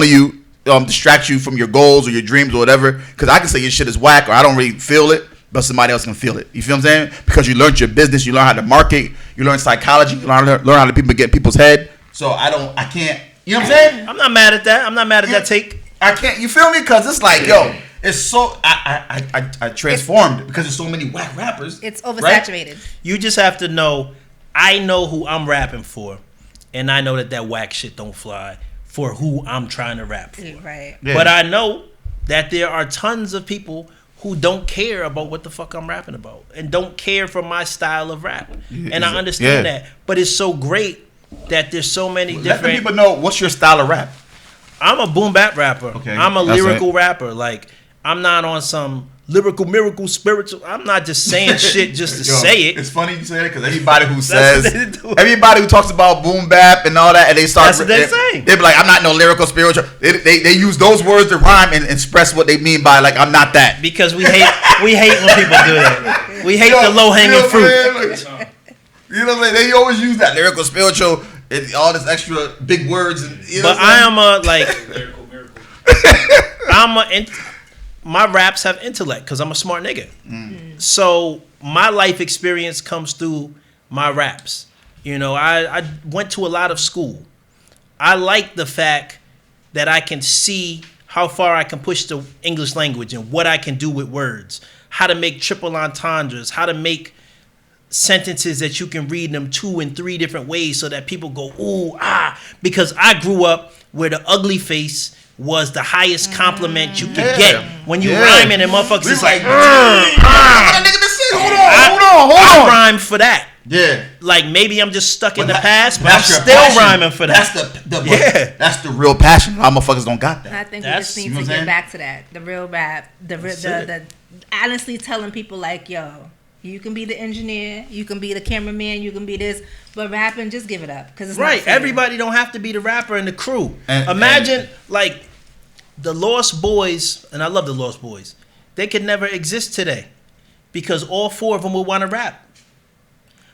you distract you from your goals or your dreams or whatever. Because I can say your shit is whack or I don't really feel it, but somebody else can feel it. You feel what I'm saying? Because you learned your business, you learn how to market, you learn psychology, you learn how to people get people's head. So I can't. You know what I'm saying? I'm not mad at that. I'm not mad at that take. I can't. You feel me? Because it's like, yo, it's so I transformed because there's so many whack rappers. It's oversaturated. Right? You just have to know. I know who I'm rapping for, and I know that whack shit don't fly for who I'm trying to rap for. Right. Yeah. But I know that there are tons of people who don't care about what the fuck I'm rapping about and don't care for my style of rap, and I understand that. But it's so great that there's so many different. Let the people know what's your style of rap. I'm a boom bap rapper. Okay, I'm a lyrical rapper. Like, I'm not on some lyrical miracle spiritual. I'm not just saying shit just to say it. It's funny you say that because everybody who talks about boom bap and all that, and they start. That's what they say. They be like, I'm not no lyrical spiritual. They use those words to rhyme and express what they mean by like I'm not that. Because we hate when people do that. We hate the low hanging fruit. You know what I'm saying? They always use that lyrical spiritual. And all this extra big words, and but I am lyrical miracle. My raps have intellect because I'm a smart nigga. So my life experience comes through my raps. You know, I went to a lot of school. I like the fact that I can see how far I can push the English language and what I can do with words, how to make triple entendres, how to make sentences that you can read them 2 and 3 different ways so that people go, ooh, ah, because I grew up where the ugly face was the highest compliment you could get when you rhyming and motherfuckers is like, hold on. I rhyme for that. Yeah. Like maybe I'm just stuck in the past, but I'm still rhyming for that. That's the real passion. A lot of motherfuckers don't got that. I think we just need to get back to that. The real rap, the honestly telling people like, yo, you can be the engineer, you can be the cameraman, you can be this, but rapping, just give it up because it's right. Not fair. Everybody don't have to be the rapper and the crew. Imagine like the Lost Boys, and I love the Lost Boys. They could never exist today because all 4 of them would want to rap.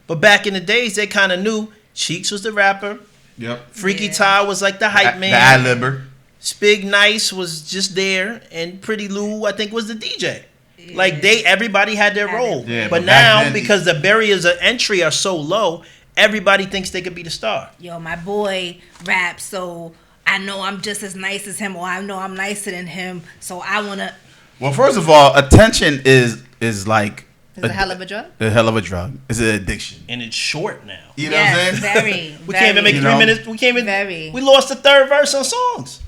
But back in the days, they kind of knew Cheeks was the rapper. Yep. Freaky Ty was like the hype man. The ad-libber. Spig Nice was just there, and Pretty Lou I think was the DJ. Like everybody had their role. Yeah, but now, because the barriers of entry are so low, everybody thinks they could be the star. Yo, my boy raps, so I know I'm just as nice as him, or I know I'm nicer than him, so I wanna. Well, first of all, attention is like it's a hell of a drug. A hell of a drug. It's an addiction, and it's short now. You know what I'm saying? Very. We can't even make 3 minutes. We can't even. Very. We lost the 3rd verse on songs.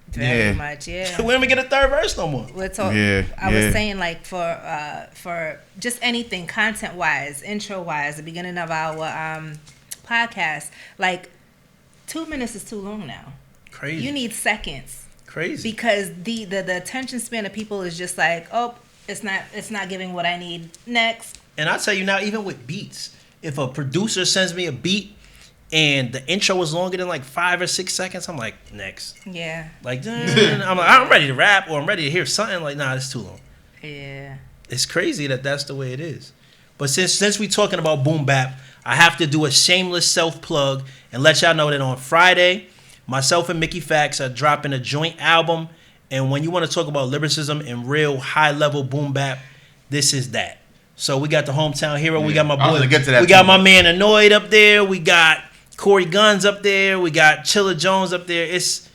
Very much, yeah. We don't even get a 3rd verse no more. We're talking. I was saying like for just anything content wise, intro wise, the beginning of our podcast, like 2 minutes is too long now. Crazy. You need seconds. Crazy. Because the attention span of people is just like, oh, it's not giving what I need. Next. And I'll tell you now, even with beats, if a producer sends me a beat and the intro is longer than like 5 or 6 seconds, I'm like, next. Yeah. Like, I'm ready to rap or I'm ready to hear something. Like, nah, it's too long. Yeah. It's crazy that that's the way it is. But since we talking about boom bap, I have to do a shameless self plug and let y'all know that on Friday, myself and Mickey Fax are dropping a joint album. And when you want to talk about lyricism and real high level boom bap, this is that. So we got the hometown hero. We got my boy. We got my man Annoyed up there. We got Corey Guns up there. We got Chilla Jones up there. It's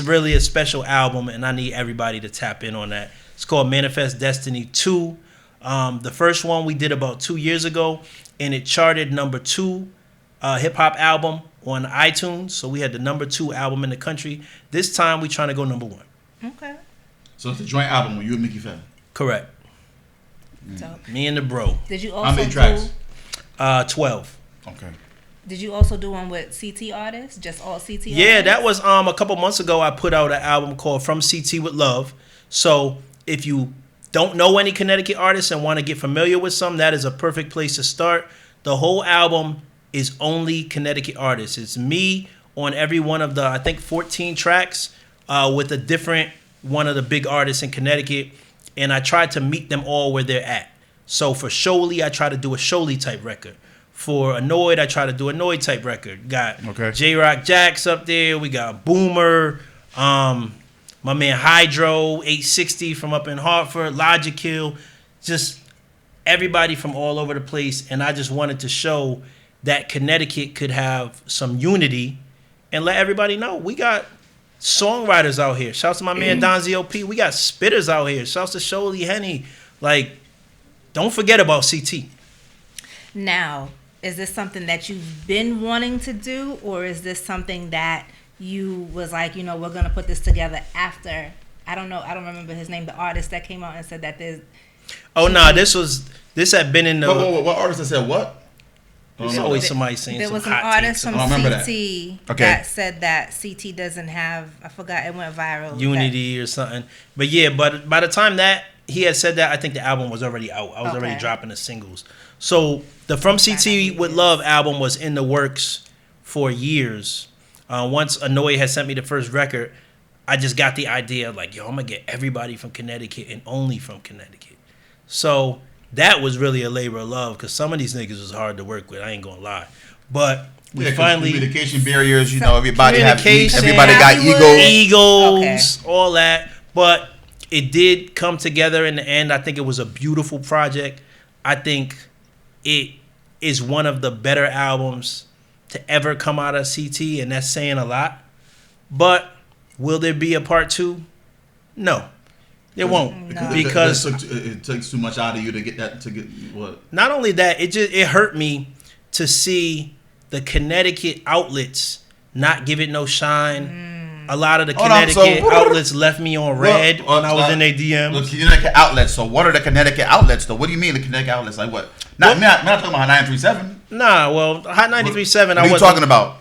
really a special album, and I need everybody to tap in on that. It's called Manifest Destiny 2. The first one we did about 2 years ago, and it charted number 2 hip-hop album on iTunes. So we had the number 2 album in the country. This time we trying to go number 1. Okay. So it's a joint album with you and Mickey Fax. Correct. Dope. Me and the bro. Did you How also many tracks? 12. Okay. Did you also do one with CT artists? Just all CT Yeah, artists? that was a couple months ago. I put out an album called From CT with Love. So if you don't know any Connecticut artists and want to get familiar with some, that is a perfect place to start. The whole album is only Connecticut artists. It's me on every one of the, I think, 14 tracks with a different one of the big artists in Connecticut. And I tried to meet them all where they're at. So for Sholey, I try to do a Sholey type record. For Annoyed, I try to do a Annoyed type record. Got J-Rock Jax up there. We got Boomer. My man Hydro, 860 from up in Hartford. Logic Kill. Just everybody from all over the place. And I just wanted to show that Connecticut could have some unity and let everybody know we got songwriters out here. Shouts to my man Don ZOP. We got spitters out here. Shouts to Sholey Henny. Like, don't forget about CT. Now, is this something that you've been wanting to do, or is this something that you was like, we're going to put this together after? I don't know. I don't remember his name. The artist that came out and said that there's... Oh, no. This had been in the... What artist that said what? There's always somebody saying there some was an hot artist takes. from CT that said that CT doesn't have, I forgot, it went viral. Unity or something. But yeah, but by the time that he had said that, I think the album was already out. I was already dropping the singles. So the From CT with Love album was in the works for years. Once Annoy had sent me the first record, I just got the idea of like, yo, I'm going to get everybody from Connecticut and only from Connecticut. So that was really a labor of love because some of these niggas was hard to work with. I ain't going to lie. But we finally... Communication barriers, everybody got egos, all that. But it did come together in the end. I think it was a beautiful project. I think it is one of the better albums to ever come out of CT, and that's saying a lot. But will there be a part 2? No. There won't. No. Because it takes too much out of you to get what? Not only that, it hurt me to see the Connecticut outlets not give it no shine. A lot of the Connecticut outlets left me on red when I was in their DMs. The Connecticut outlets. So what are the Connecticut outlets though? What do you mean the Connecticut outlets? Like what? I'm not talking about Hot 937. Nah, well, Hot 93.7. What are you talking about?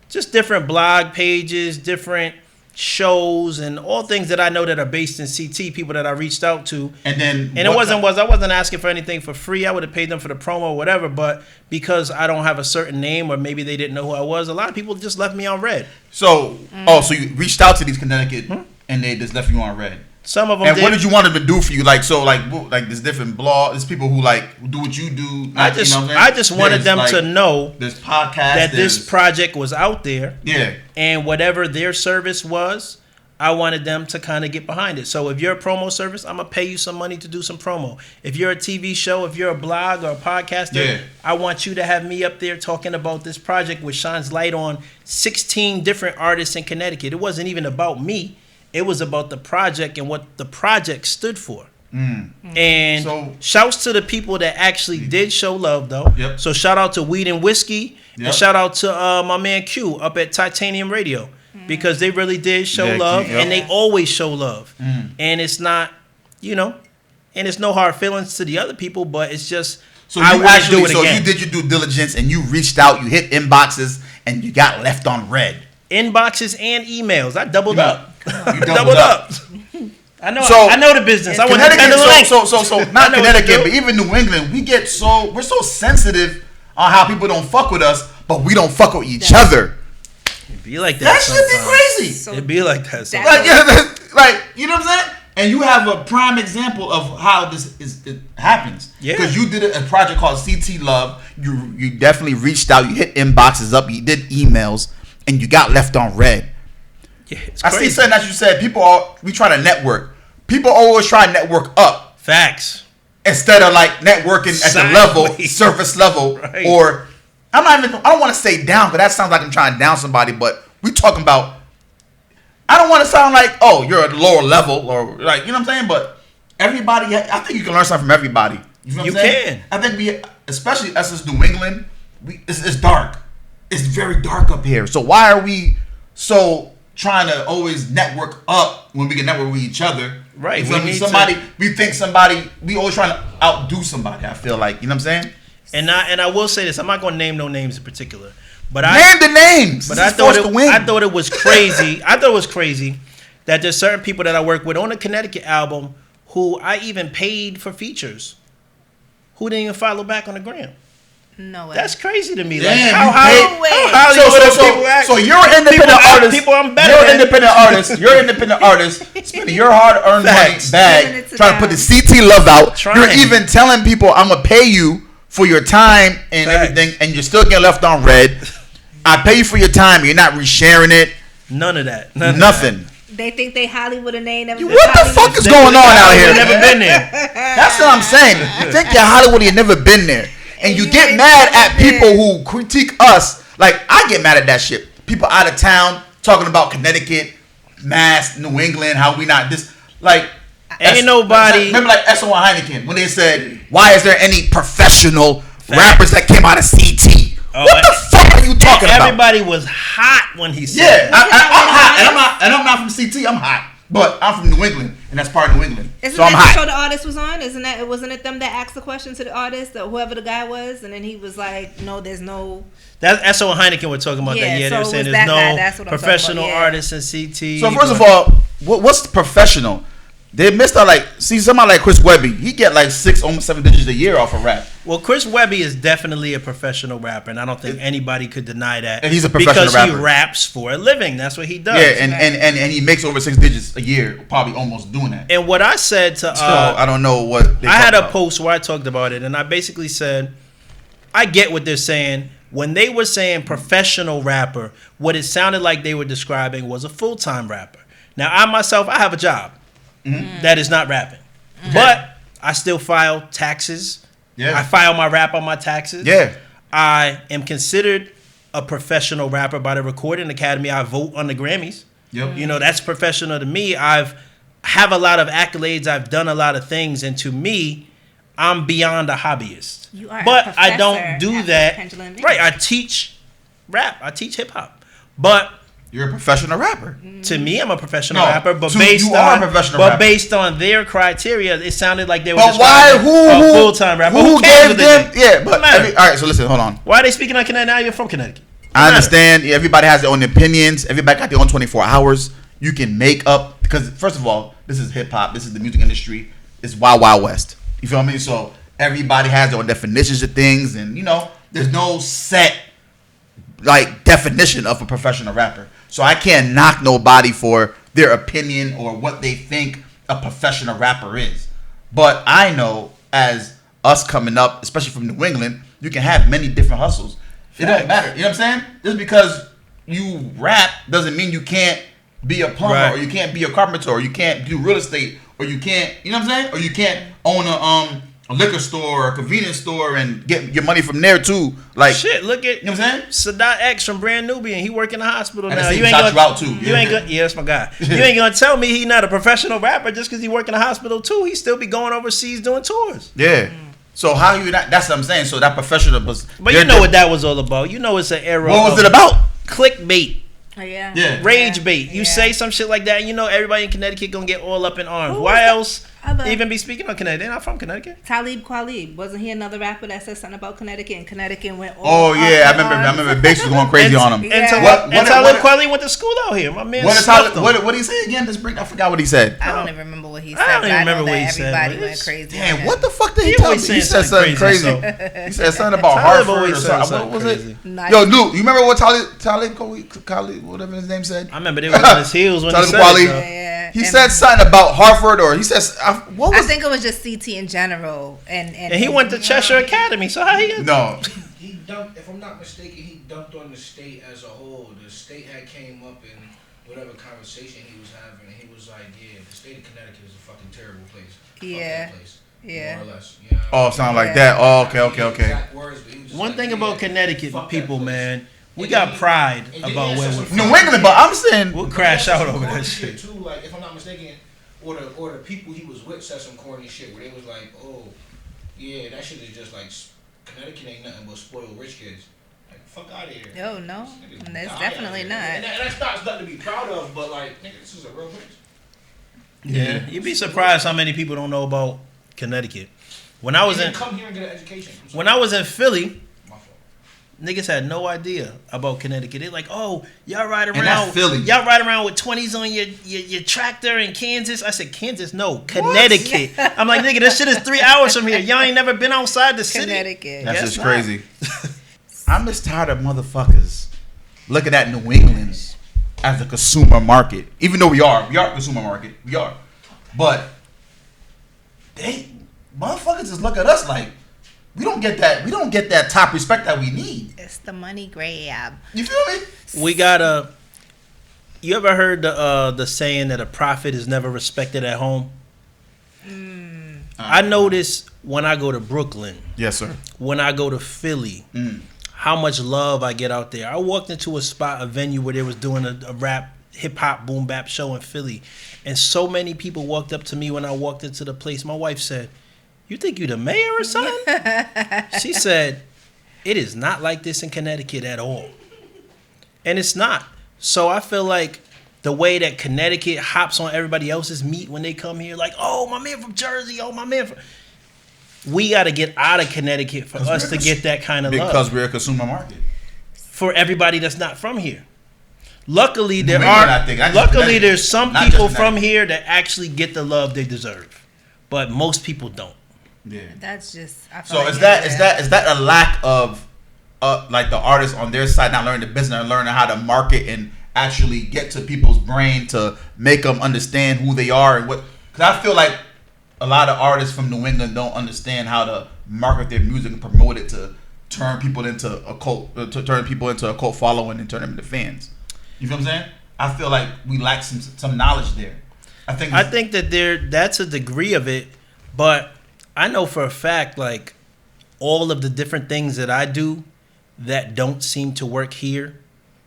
Just different blog pages, different shows, and all things that I know that are based in CT, people that I reached out to. And I wasn't asking for anything for free. I would have paid them for the promo or whatever, but because I don't have a certain name or maybe they didn't know who I was, a lot of people just left me on red. So, so you reached out to these Connecticut and they just left you on red. Some of them. And what did you want them to do for you? Like there's different blogs. There's people who do what you do. I just wanted them to know this podcast that this project was out there. Yeah. And whatever their service was, I wanted them to kind of get behind it. So if you're a promo service, I'm gonna pay you some money to do some promo. If you're a TV show, if you're a blog or a podcaster, I want you to have me up there talking about this project, which shines light on 16 different artists in Connecticut. It wasn't even about me. It was about the project and what the project stood for. And so, shouts to the people that actually did show love, though. Yep. So shout out to Weed and Whiskey. Yep. And shout out to my man Q up at Titanium Radio. Because they really did show love. And they always show love. And it's not, and it's no hard feelings to the other people, but it's just, so I want to do it again. You did your due diligence and you reached out, you hit inboxes, and you got left on red. Inboxes and emails. I doubled up. You doubled up. I know the business. I want to tell the link. So not Connecticut, but even New England, we're so sensitive on how people don't fuck with us, but we don't fuck with each other. It'd be like that. That should be crazy. It'd be like that. Like you know what I'm saying? And you have a prime example of how it happens. Yeah. Because you did a project called CT Love. You definitely reached out. You hit inboxes up. You did emails, and you got left on red. Yeah, it's I crazy. see something that you said. We try to network. People always try to network up. Facts. Instead of like networking at the level, surface level, right. Or I don't want to say down, because that sounds like I'm trying to down somebody. But we talking about. I don't want to sound like, oh, you're at a lower level or like, you know what I'm saying? But everybody, I think you can learn something from everybody. You know what I'm saying? I think especially us as New England, it's dark. It's very dark up here. So why are we so trying to always network up when we can network with each other? Right. You feel me? We always trying to outdo somebody. I feel like, you know what I'm saying? And I will say this. I'm not going to name no names in particular. But Name the names. But I thought it was crazy. I thought it was crazy that there's certain people that I work with on the Connecticut album who I even paid for features who didn't even follow back on the gram. No way. That's crazy to me. Damn, like, how so you're an independent artist. People I'm better You're an than. independent artist. You're an independent artist. Spending your hard-earned money bag, trying to put the CT love out. You're even telling people, I'm going to pay you for your time and everything, and you're still getting left on red. I pay you for your time. You're not resharing it. None of that. Nothing. They think they Hollywood and they ain't never been What the fuck is going on out here? Never been there. That's what I'm saying. You think you're Hollywood, you never been there. And you get mad at people who critique us. Like, I get mad at that shit. People out of town talking about Connecticut, Mass, New England, how we not this. Like, ain't nobody. Remember like S.O. Heineken when they said, why is there any professional rappers that came out of CT? What the fuck are you talking about? Everybody was hot when he said yeah, I'm hot. And I'm not from CT. I'm hot. But I'm from New England, and that's part of New England. Isn't so that I'm the hot. show the artist was on? Wasn't it them that asked the question to the artist, or whoever the guy was, and then he was like, "No, there's no." That's S.O. Heineken we're talking about. Yeah, that. Yeah, so they were saying there's no professional artists in CT. So first of all, what's professional? They missed out somebody like Chris Webby. He get like 6, almost 7 digits a year off of rap. Well, Chris Webby is definitely a professional rapper, and I don't think anybody could deny that. And he's a professional rapper. Because he raps for a living. That's what he does. Yeah, and he makes over 6 digits a year, probably almost doing that. And what I said to... so, I don't know what I had a post where I talked about it, and I basically said, I get what they're saying. When they were saying professional rapper, what it sounded like they were describing was a full-time rapper. Now, I myself, I have a job. Mm-hmm. That is not rapping. Mm-hmm. But I still file taxes. Yeah. I file my rap on my taxes. Yeah. I am considered a professional rapper by the Recording Academy. I vote on the Grammys. Yep. You know, that's professional to me. I have a lot of accolades. I've done a lot of things. And to me, I'm beyond a hobbyist. You are but I don't do that. Right. I teach rap. I teach hip hop. But you're a professional rapper. To me, I'm a professional rapper, but based on their criteria, it sounded like they were describing a full-time rapper. Who gave them? Yeah, but all right. So listen, hold on. Why are they speaking on Connecticut? Now you're from Connecticut. I understand. Yeah, everybody has their own opinions. Everybody got their own 24 hours. You can make up because first of all, this is hip hop. This is the music industry. It's Wild Wild West. You feel me? So everybody has their own definitions of things, and there's no set definition of a professional rapper. So I can't knock nobody for their opinion or what they think a professional rapper is. But I know as us coming up, especially from New England, you can have many different hustles. It doesn't matter. You know what I'm saying? Just because you rap doesn't mean you can't be a plumber or you can't be a carpenter or you can't do real estate or you can't, you know what I'm saying? Or you can't own a liquor store or a convenience store and get your money from there too. Like shit, look at you know what I'm saying? Sadat X from Brand Nubian. He work in the hospital and now. You ain't gonna out too. You ain't gonna, that's my guy. You ain't gonna tell me he not a professional rapper just because he work in the hospital too. He still be going overseas doing tours. Yeah. So how you not? That's what I'm saying. So that professional was. But you know what that was all about. You know it's an era. What was it about? Clickbait. Oh, yeah. Rage bait. You say some shit like that, and everybody in Connecticut gonna get all up in arms. Why else even be speaking on Connecticut? They're not from Connecticut. Talib Kweli. Wasn't he another rapper that said something about Connecticut? And Connecticut went all I remember Bass was going crazy on him. And Talib Kweli went to school out here. My man what did he say again? I forgot what he said. I don't even remember what he said. I don't even remember what he said. Everybody went crazy. Damn, what the fuck did he tell me? He said something crazy. He said something about Hartford or something. What was it? Yo, Luke, you remember what Talib Kweli, whatever his name said? I remember they were on his heels when he said it. He said something about Hartford, or he says I think it was just CT in general, and he went to Cheshire Academy. So how he? No, he dunked. If I'm not mistaken, he dunked on the state as a whole. The state had came up in whatever conversation he was having, and he was like, "Yeah, the state of Connecticut is a fucking terrible place. Yeah, place, yeah, more or less." You know oh, sound like that. Oh, okay. One thing about Connecticut people, man. We got pride about where we're from. New England, but I'm saying we'll crash out over that shit. Too, like if I'm not mistaken, or the people he was with said some corny shit where they was like, "Oh, yeah, that shit is just like Connecticut ain't nothing but spoiled rich kids." Like, fuck out of here. Oh no, that's definitely not. And that's not nothing to be proud of, but like, nigga, this is a real place. Yeah, you'd be surprised how many people don't know about Connecticut. When I was in come here and get an education. when I was in Philly, My fault. niggas had no idea about Connecticut. They're like, oh, y'all ride And that's around. Philly. Y'all ride around with 20s on your tractor in Kansas. I said, Kansas? No, Connecticut. I'm like, nigga, this shit is 3 hours from here. Y'all ain't never been outside the city. Connecticut. That's Guess just not. crazy. I'm just tired of motherfuckers looking at New England as a consumer market. Even though we are a consumer market. We are. But they motherfuckers just look at us like we don't get that top respect that we need. It's the money grab. You feel me? We gotta. You ever heard the saying that a prophet is never respected at home? I notice when I go to Brooklyn, Yes, sir. when I go to Philly, how much love I get out there. I walked into a venue where they was doing a rap, hip hop, boom bap show in Philly, and so many people walked up to me when I walked into the place. My wife said, "You think you the mayor or something?" She said, "It is not like this in Connecticut at all," and it's not. So I feel like the way that Connecticut hops on everybody else's meat when they come here, like, oh, my man from Jersey, oh, my man from... We got to get out of Connecticut for us to get that kind of love. Because we're a consumer market. For everybody that's not from here. Luckily, New England, I think. Not just Connecticut. There's some Not people just from Connecticut. here that actually get the love they deserve. But most people don't. Yeah. That's just. I feel So like is that a lack of like the artists on their side not learning the business and learning how to market and actually get to people's brain to make them understand who they are and what? Because I feel like a lot of artists from New England don't understand how to market their music and promote it to turn people into a cult following and turn them into fans. You feel what I'm saying? I feel like we lack some knowledge there. I think that that's a degree of it, but I know for a fact, like, all of the different things that I do that don't seem to work here,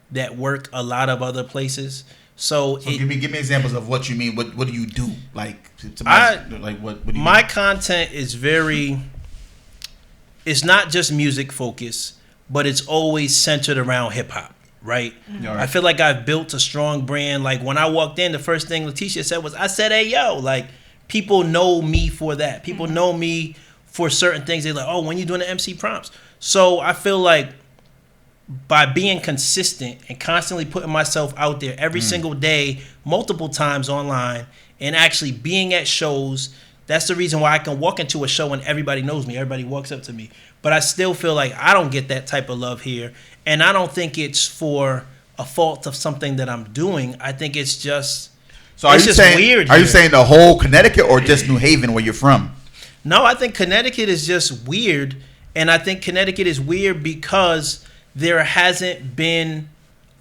that work a lot of other places. So give me examples of what you mean. What do you do? Like, what do you my mean? content is it's not just music focused, but it's always centered around hip hop, right? All right. I feel like I've built a strong brand. Like, when I walked in, the first thing Leticia said was, I said, hey, yo, like, people know me for that. People know me for certain things. They're like, oh, when you doing the MC prompts? So I feel like by being consistent and constantly putting myself out there every single day, multiple times online, and actually being at shows, that's the reason why I can walk into a show and everybody knows me. Everybody walks up to me. But I still feel like I don't get that type of love here. And I don't think it's for a fault of something that I'm doing. I think it's just... So it's just weird Are you here. saying the whole Connecticut or just New Haven where you're from? No, I think Connecticut is just weird. And I think Connecticut is weird because there hasn't been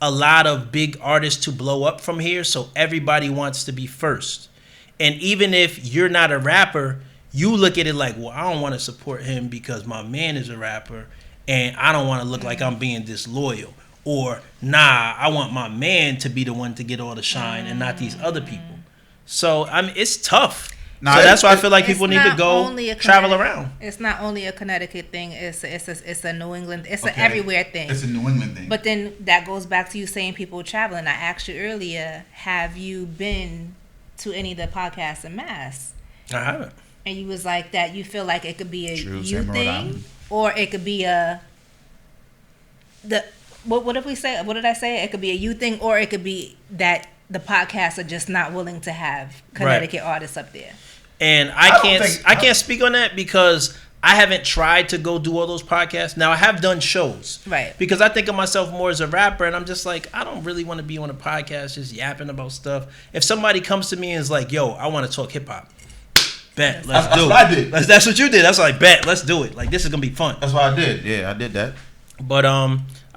a lot of big artists to blow up from here. So everybody wants to be first. And even if you're not a rapper, you look at it like, well, I don't want to support him because my man is a rapper. And I don't want to look like I'm being disloyal. Or, nah, I want my man to be the one to get all the shine and not these other people. So, I mean, it's tough. Nah, so that's why I feel like It's people need to not go only a travel Connecticut- around. It's not only a Connecticut thing. It's a New England. It's an Okay. everywhere thing. It's a New England thing. But then that goes back to you saying people traveling. I asked you earlier, have you been to any of the podcasts in Mass? I haven't. And you was like that you feel like it could be a True, you same Rhode thing, Island. or it could be what did we say? What did I say? It could be a you thing, or it could be that the podcasts are just not willing to have Connecticut artists up there. And I I don't can't speak on that because I haven't tried to go do all those podcasts. Now I have done shows. Right. Because I think of myself more as a rapper and I'm just like, I don't really want to be on a podcast just yapping about stuff. If somebody comes to me and is like, yo, I want to talk hip hop. Bet, let's That's do what it. I did. That's what you did. That's like, bet, let's do it. Like, this is gonna be fun. That's what I did. Yeah, I did that. But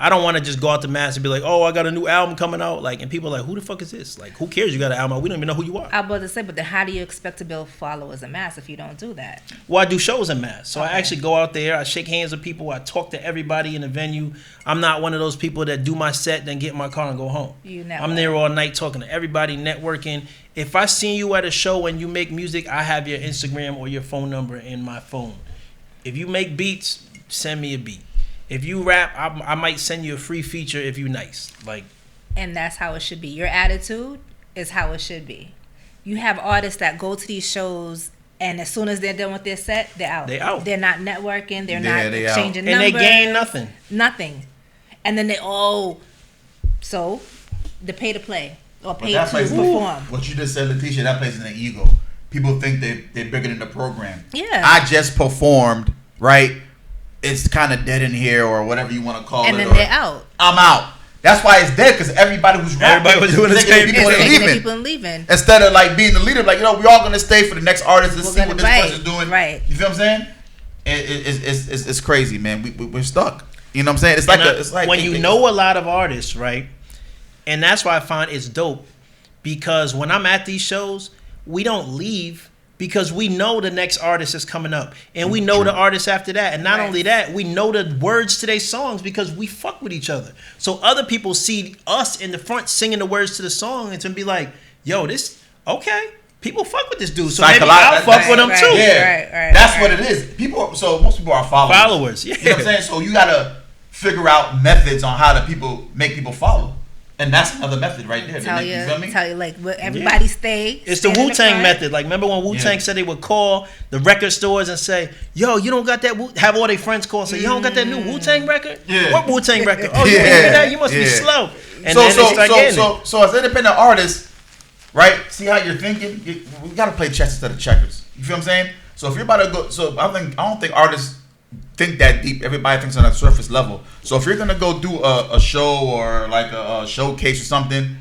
I don't want to just go out to Mass and be like, oh, I got a new album coming out. Like, and people are like, who the fuck is this? Like, who cares you got an album out? We don't even know who you are. I was about to say, but then how do you expect to build followers in Mass if you don't do that? Well, I do shows in Mass. So I Okay. actually go out there. I shake hands with people. I talk to everybody in the venue. I'm not one of those people that do my set, then get in my car and go home. You network. I'm there all night talking to everybody, networking. If I see you at a show and you make music, I have your Instagram or your phone number in my phone. If you make beats, send me a beat. If you rap, I might send you a free feature if you nice. Like, And that's how it should be. Your attitude is how it should be. you have artists that go to these shows, and as soon as they're done with their set, they're out. They out. They're not networking. They're Yeah, not they exchanging And numbers. they gain nothing. Nothing. And then so the pay to play or But pay that to place, perform. what you just said, Letitia, that place is an ego. People think they're bigger than the program. Yeah. I just performed, right? It's kind of dead in here, or whatever you want to call it. And then or they're out. I'm out. That's why it's dead, because everybody who's rapping Everybody was doing the taking same people thing. and Taking the leaving. people and leaving. Instead of like being the leader, like, we all gonna stay for the next artist to We're see gonna- what this right, person's doing. right. You feel what I'm saying? It's crazy, man. We're stuck. You know what I'm saying? It's like it's like when you know a lot of artists, right? And that's why I find it's dope, because when I'm at these shows, we don't leave because we know the next artist is coming up, and we know the artist after that, and not Right. only that, we know the words to their songs because we fuck with each other. So other people see us in the front singing the words to the song and to be like, "Yo, this okay." People fuck with this dude, so maybe I'll fuck with him right. too. Yeah, Right. that's what it is. Most people are followers. Followers, yeah. You know what I'm saying? So you gotta figure out methods on how to make people follow, and that's another method right there. Tell You feel me? you like everybody stay. It's the stand in Wu-Tang front. method. Like, remember when Wu-Tang Yeah. said they would call the record stores and say, "Yo, you don't got that have all their friends call and say, you don't got that new Wu-Tang record? Yeah. What Wu-Tang record? Oh, you Yeah. didn't hear that? You must be Yeah. slow." And then they start getting it. So as independent artists, right? See how you're thinking. We gotta play chess instead of checkers. You feel what I'm saying? So if you're about to go, I don't think artists think that deep. Everybody thinks on a surface level. So if you're gonna go do a show or like a showcase or something,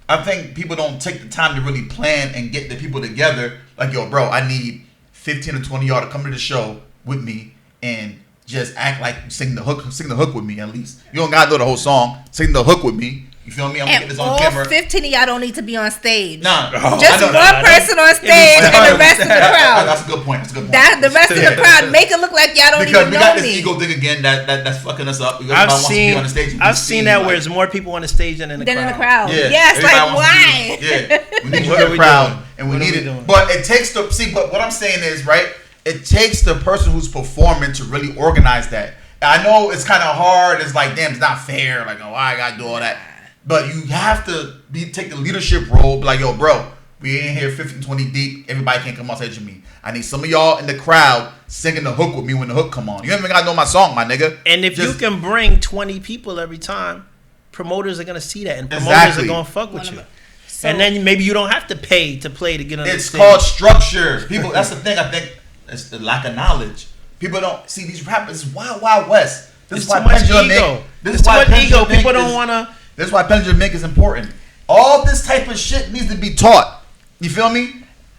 I think people don't take the time to really plan and get the people together. Like, yo, bro, I need 15 or 20 y'all to come to the show with me and just act like sing the hook with me at least. You don't gotta know the whole song. Sing the hook with me. You feel me? I'm gonna get And this on all camera. 15 of y'all don't need to be on stage. Nah, Just I know one that. person on stage and the rest of the crowd. That's a good point. The rest of the crowd make it look like y'all don't Because even we know got this me. ego thing again that's fucking us up. Because I've everybody wants to be on the stage and be I've seen seen, that like- where there's more people on the stage than in the Then crowd. in the crowd. Yeah, Yes, everybody like wants to why? be- yeah, we need you What in are the we crowd, doing? and we What are need we it. doing? But it takes but what I'm saying is, right? It takes the person who's performing to really organize that. I know it's kind of hard. It's like, damn, it's not fair. Like, oh, I gotta do all that. But you have to take the leadership role. Be like, yo, bro, we in here 15, 20 deep. Everybody can't come on stage with me. I need some of y'all in the crowd singing the hook with me when the hook come on. You ain't even gotta know my song, my nigga. And if Just- you can bring 20 people every time, promoters are gonna see that, and promoters Exactly. are gonna fuck with you. So- And then maybe you don't have to pay to play to get on the It's stage. called structure. People, that's the thing. I think it's the lack of knowledge. People don't see these rappers. Wild West. This It's is why too much Pendulum ego. Mink. This It's is too why much Pendulum ego. Mink People don't is- wanna. This is why Pendulum Mink is important. All this type of shit needs to be taught. You feel me?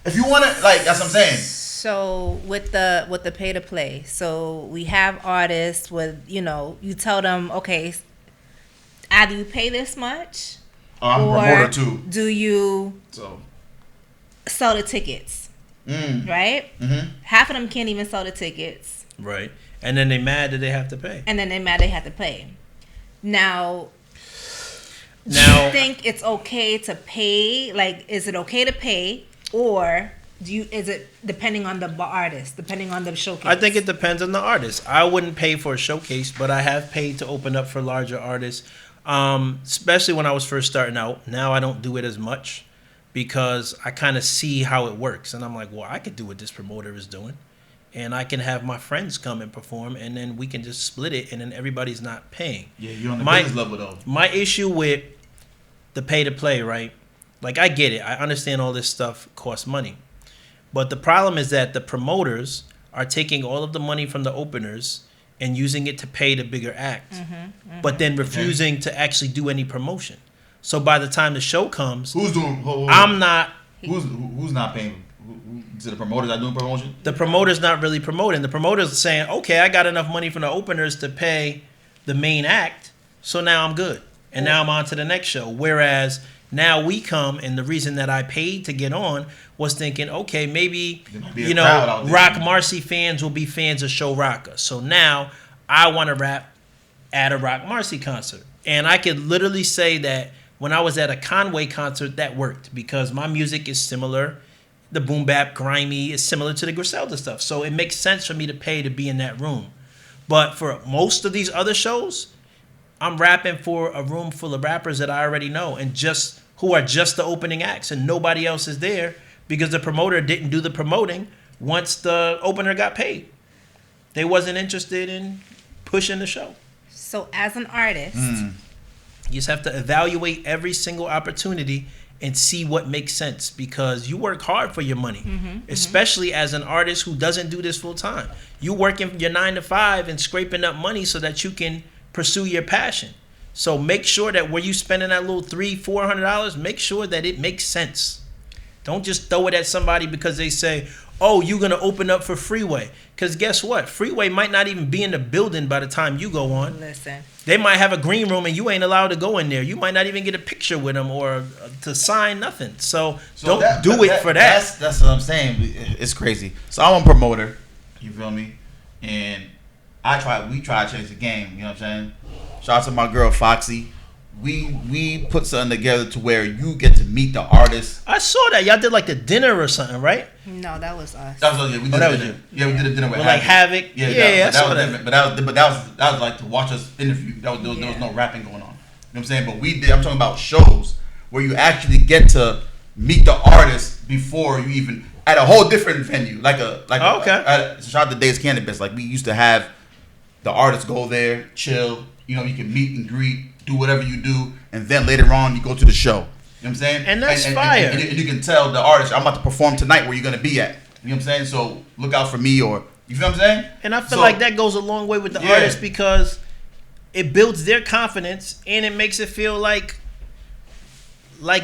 If you want to, like, that's what I'm saying. So with the pay to play, so we have artists with, you tell them, okay, either you pay this much, I'm a or promoter too. do you So, sell the tickets, right? Mm-hmm. Half of them can't even sell the tickets, Right. And then they mad that they have to pay. and then they're mad they have to pay. Now, do Now- you think it's okay to pay? Like, is it okay to pay, or is it depending on the artist, depending on the showcase? I think it depends on the artist. I wouldn't pay for a showcase, but I have paid to open up for larger artists, especially when I was first starting out. Now I don't do it as much because I kind of see how it works. And I'm like, well, I could do what this promoter is doing. And I can have my friends come and perform, and then we can just split it, and then everybody's not paying. yeah, you're on the My- business level though. My issue with the pay to play, right? Like, I get it. I understand all this stuff costs money. But the problem is that the promoters are taking all of the money from the openers and using it to pay the bigger act, but then refusing to actually do any promotion. So by the time the show comes, Who's doing? I'm not. Who's not paying? Is it the promoters that doing promotion? The promoter's not really promoting. The promoter's saying, okay, I got enough money from the openers to pay the main act, so now I'm good. And now I'm on to the next show. Whereas now we come, and the reason that I paid to get on was thinking, okay, maybe, There might be a crowd out there. Rock Marcy fans will be fans of Showrocka. So now I want to rap at a Rock Marcy concert. And I could literally say that when I was at a Conway concert, that worked because my music is similar. The boom bap grimy is similar to the Griselda stuff. So it makes sense for me to pay to be in that room. But for most of these other shows, I'm rapping for a room full of rappers that I already know. And just who are just the opening acts and nobody else is there because the promoter didn't do the promoting once the opener got paid. They wasn't interested in pushing the show. So as an artist, you just have to evaluate every single opportunity and see what makes sense, because you work hard for your money, especially as an artist who doesn't do this full time. You working your 9 to 5 and scraping up money so that you can pursue your passion. So make sure that where you spending that little $300-$400, make sure that it makes sense. Don't just throw it at somebody because they say, oh, you're going to open up for Freeway. Because guess what? Freeway might not even be in the building by the time you go on. listen. They might have a green room and you ain't allowed to go in there. You might not even get a picture with them or to sign nothing. So don't do it for that. That's what I'm saying. It's crazy. So I'm a promoter. You feel me? And we try to change the game. You know what I'm saying? Shout out to my girl Foxy. We put something together to where you get to meet the artist. I saw that. Y'all did like the dinner or something, right? No, that was us. That was we did that was dinner. you. Yeah, we did a dinner with Like Havoc. Yeah, I saw that. different. But that was like to watch us interview. There was no rapping going on. You know what I'm saying? But I'm talking about shows where you actually get to meet the artist before you even at a whole different venue. Shout out to Days Cannabis. Like we used to have the artists go there, chill. You know, you can meet and greet, do whatever you do, and then later on you go to the show. You know what I'm saying? And that's fire. And you can tell the artist, I'm about to perform tonight, where you're going to be at. You know what I'm saying? So look out for me, or you feel what I'm saying? And I feel like that goes a long way with the artist, because it builds their confidence and it makes it feel like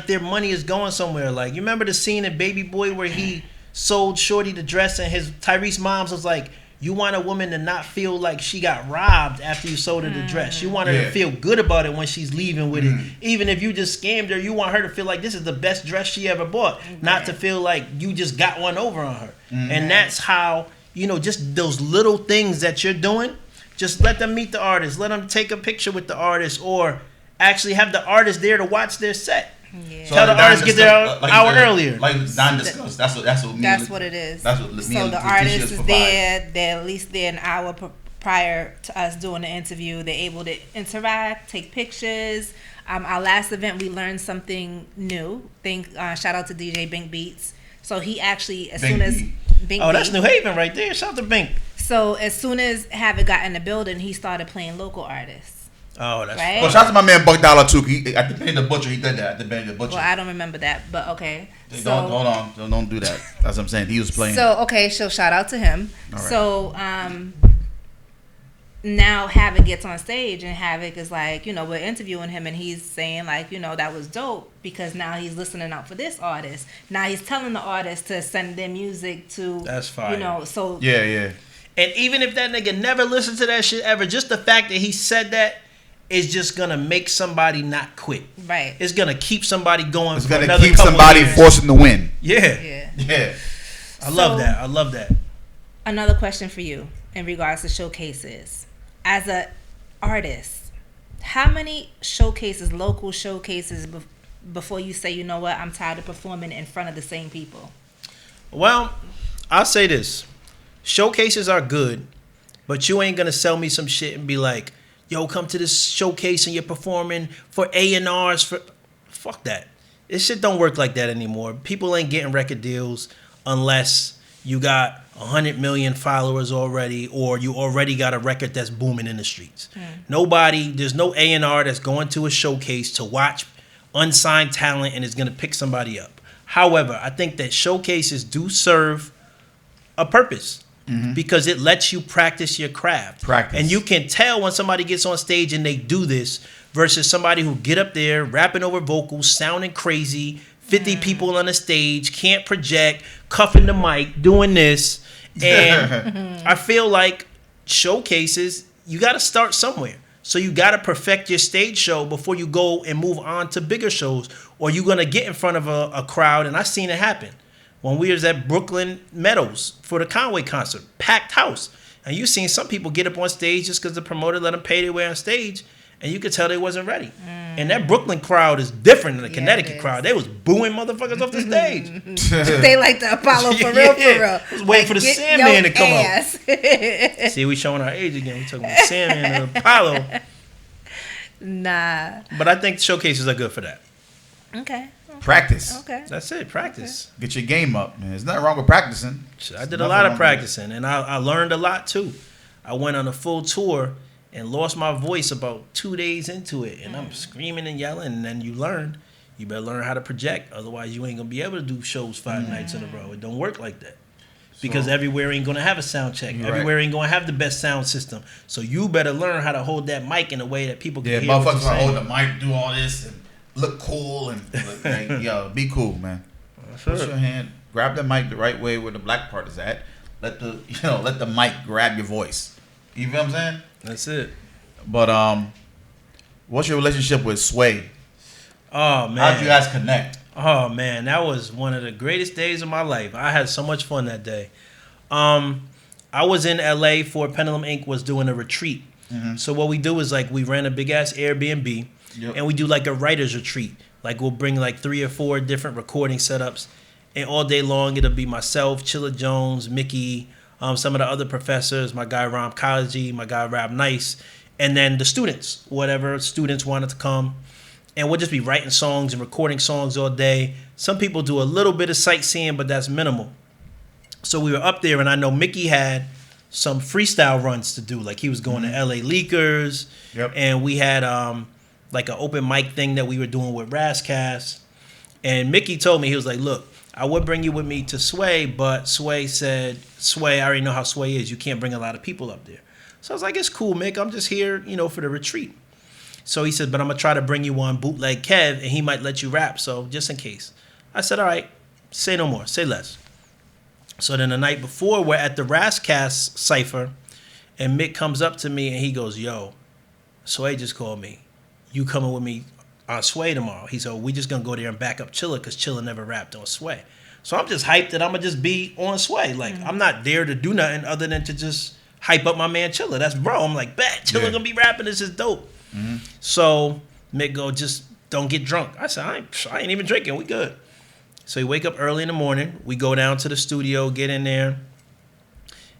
their money is going somewhere. Like, you remember the scene in Baby Boy where he sold Shorty the dress and Tyrese moms was like, you want a woman to not feel like she got robbed after you sold her the dress. You want her to feel good about it when she's leaving with it. Even if you just scammed her, you want her to feel like this is the best dress she ever bought. Not to feel like you just got one over on her. And that's how, just those little things that you're doing, just let them meet the artist. Let them take a picture with the artist, or actually have the artist there to watch their set. Yeah. So tell the artist get there an hour earlier. Like Don discussed. That's what it is. That's what so the artist is there. They're at least there an hour prior to us doing the interview. They're able to interact, take pictures. Our last event, we learned something new. Shout out to DJ Bink Beats. So he actually, that's New Haven right there. Shout out to Bink. So as soon as Havoc got in the building, he started playing local artists. Oh, that's right. Well, shout out to my man Buck Dollar too. At the Benny the Butcher, he did that. At the Benny the Butcher. Well, I don't remember that, but okay. Hold on, don't do that. That's what I'm saying. He was playing. So shout out to him. All right. So now Havoc gets on stage, and Havoc is like, we're interviewing him, and he's saying like, that was dope, because now he's listening out for this artist. Now he's telling the artist to send their music to. That's fine. So yeah. And even if that nigga never listened to that shit ever, just the fact that he said that is just gonna make somebody not quit. Right. It's gonna keep somebody going. It's gonna keep somebody forcing to win. Yeah. I love that. Another question for you in regards to showcases. As an artist, how many showcases, local showcases, before you say, you know what, I'm tired of performing in front of the same people? Well, I'll say this. Showcases are good, but you ain't gonna sell me some shit and be like, yo, come to this showcase and you're performing for A&Rs. Fuck that. This shit don't work like that anymore. People ain't getting record deals unless you got 100 million followers already, or you already got a record that's booming in the streets. There's no A&R that's going to a showcase to watch unsigned talent and is going to pick somebody up. However, I think that showcases do serve a purpose. Because it lets you practice your craft. And you can tell when somebody gets on stage and they do this versus somebody who get up there rapping over vocals, sounding crazy, 50 people on the stage, can't project, cuffing the mic, doing this. And I feel like showcases, you got to start somewhere. So you got to perfect your stage show before you go and move on to bigger shows, or you're going to get in front of a crowd. And I've seen it happen. When we was at Brooklyn Meadows for the Conway concert, packed house. And you seen some people get up on stage just because the promoter let them pay their way on stage, and you could tell they wasn't ready. And that Brooklyn crowd is different than the Connecticut crowd. They was booing motherfuckers off the stage. They like the Apollo for real. I was waiting for the Sandman to come up. See, we showing our age again. We talking about Sandman and Apollo. Nah. But I think showcases are good for that. Okay. Practice. Okay. That's it. Practice. Get your game up, man. There's nothing wrong with practicing. I did a lot of practicing, and I learned a lot too. I went on a full tour and lost my voice about 2 days into it, and I'm screaming and yelling. And then you better learn how to project, otherwise you ain't gonna be able to do shows 5 nights in a row. It don't work like that. Because everywhere ain't gonna have a sound check. Everywhere ain't gonna have the best sound system. So you better learn how to hold that mic in a way that people can hear what you're motherfuckers saying. hold the mic, do all this, and look cool, and like, yo, be cool, man. Push your hand, grab the mic the right way where the black part is at. Let the mic grab your voice. You feel what I'm saying? That's it. But what's your relationship with Sway? Oh man, How'd you guys connect? Oh man, that was one of the greatest days of my life. I had so much fun that day. I was in LA for Pendulum Inc. was doing a retreat. So what we do is like we ran a big ass Airbnb and we do like a writer's retreat. Like we'll bring like 3 or 4 different recording setups, and all day long it'll be myself, Chilla Jones, Mickey, some of the other professors, my guy Ram Kalaji, my guy Rab Nice, and then the students, whatever students wanted to come. And we'll just be writing songs and recording songs all day. Some people do a little bit of sightseeing, but that's minimal. So we were up there, and I know Mickey had some freestyle runs to do. Like he was going to LA Leakers, and we had like an open mic thing that we were doing with Rascast. And Mickey told me, he was like, look, I would bring you with me to Sway, but Sway said, I already know how Sway is. You can't bring a lot of people up there. So I was like, it's cool, Mick. I'm just here, for the retreat. So he said, but I'm going to try to bring you on Bootleg Kev, and he might let you rap, so just in case. I said, all right, say no more, say less. So then the night before, we're at the Rascast Cypher, and Mick comes up to me, and he goes, yo, Sway just called me. You coming with me on Sway tomorrow? He said, we just going to go there and back up Chilla, because Chilla never rapped on Sway. So I'm just hyped that I'm going to just be on Sway. Like, I'm not there to do nothing other than to just hype up my man Chilla. That's bro. I'm like, bet, Chilla going to be rapping. This is dope. So Mick go, just don't get drunk. I said, I ain't even drinking. We good. So we wake up early in the morning. We go down to the studio, get in there.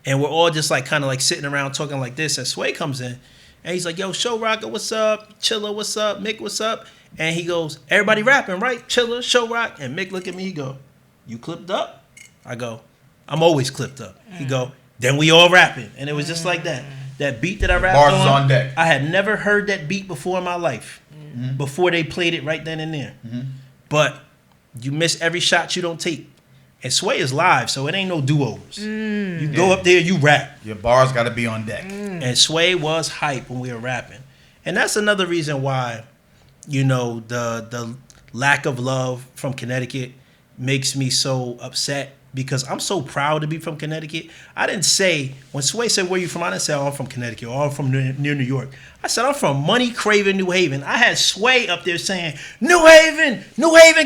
And we're all just like kind of like sitting around talking like this. And Sway comes in. And he's like, yo, Showrocka, what's up? Chilla, what's up? Mick, what's up? And he goes, everybody rapping, right? Chilla, Showrock. And Mick look at me. He go, you clipped up? I go, I'm always clipped up. He go, then we all rapping. And it was just like that. That beat that I rapped Bars on deck. I had never heard that beat before in my life. Before they played it right then and there. But you miss every shot you don't take. And Sway is live, so it ain't no do-overs. You go up there, you rap. Your bars got to be on deck. And Sway was hype when we were rapping. And that's another reason why, the lack of love from Connecticut makes me so upset. Because I'm so proud to be from Connecticut. I didn't say, when Sway said, where you from? I didn't say, oh, I'm from Connecticut or I'm from near New York. I said, I'm from money craving New Haven. I had Sway up there saying, New Haven,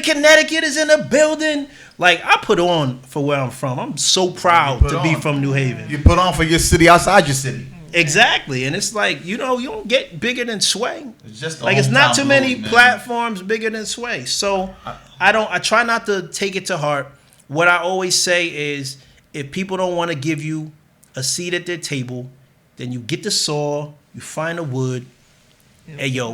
Connecticut is in the building. Like, I put on for where I'm from. I'm so proud to be from New Haven. You put on for your city outside your city. Exactly. And it's like, you don't get bigger than Sway. It's just like, it's not too many platforms bigger than Sway. So I try not to take it to heart. What I always say is, if people don't want to give you a seat at their table, then you get the saw, you find the wood,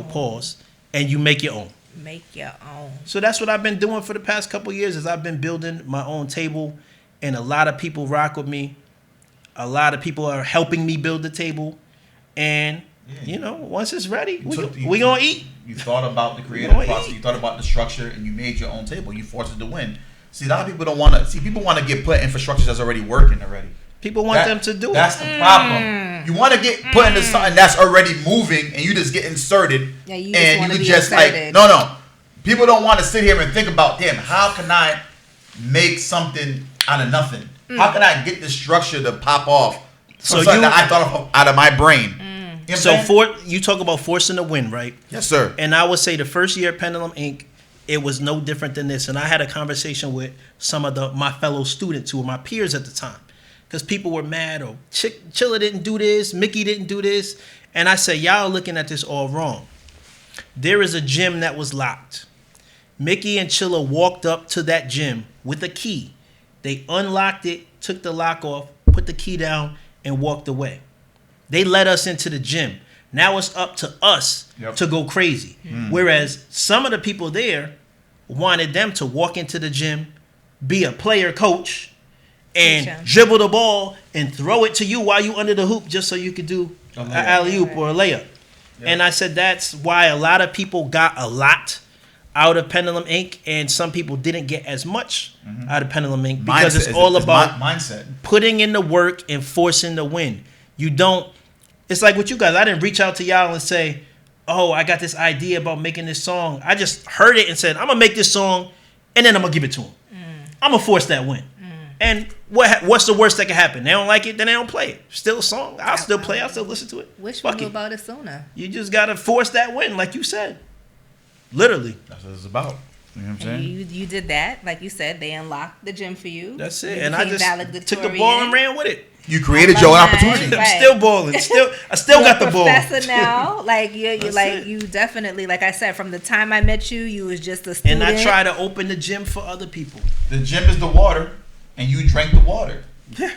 pause, and you make your own. Make your own. So that's what I've been doing for the past couple of years, is I've been building my own table, and a lot of people rock with me. A lot of people are helping me build the table, and once it's ready, we gonna eat. You thought about the creative process, you thought about the structure, and you made your own table. You forced it to win. See, a lot of people don't want to. See, people want to get put infrastructures that's already working already. People want them to do it. That's the problem. You want to get put into something that's already moving, and you just get inserted. Yeah, you just like no. People don't want to sit here and think about, damn, how can I make something out of nothing? How can I get this structure to pop off? So something that I thought of out of my brain. You know you talk about forcing the win, right? Yes, sir. And I would say the first year at Pendulum Inc., it was no different than this. And I had a conversation with some of my fellow students who were my peers at the time. Because people were mad, or Chilla didn't do this, Mickey didn't do this. And I said, y'all are looking at this all wrong. There is a gym that was locked. Mickey and Chilla walked up to that gym with a key. They unlocked it, took the lock off, put the key down, and walked away. They let us into the gym. Now it's up to us to go crazy. Whereas some of the people there wanted them to walk into the gym, be a player coach, and Teach 'em. dribble the ball and throw it to you while you under the hoop just so you could do an alley-oop or a layup. And I said that's why a lot of people got a lot out of Pendulum Inc. and some people didn't get as much out of Pendulum Inc. because it's all about mindset, putting in the work and forcing the win. You don't. It's like with you guys. I didn't reach out to y'all and say, "Oh, I got this idea about making this song." I just heard it and said, "I'm gonna make this song, and then I'm gonna give it to them. I'm gonna force that win." And what's the worst that can happen? They don't like it, then they don't play it. Still a song. I'll still play. I'll still listen to it. Wish Fuck we knew it. about it sooner. You just gotta force that win, like you said. Literally. that's what it's about. You know what I'm And saying? you did that, like you said. They unlocked the gym for you. That's it. You And I became just took the ball and ran with it. You created I your love own that. opportunity. Right. I'm still balling. I still got the ball. Professor now, like you That's like it. you definitely, like I said, from the time I met you, you was just a student. And I try to open the gym for other people. The gym is the water, and you drank the water. Yeah.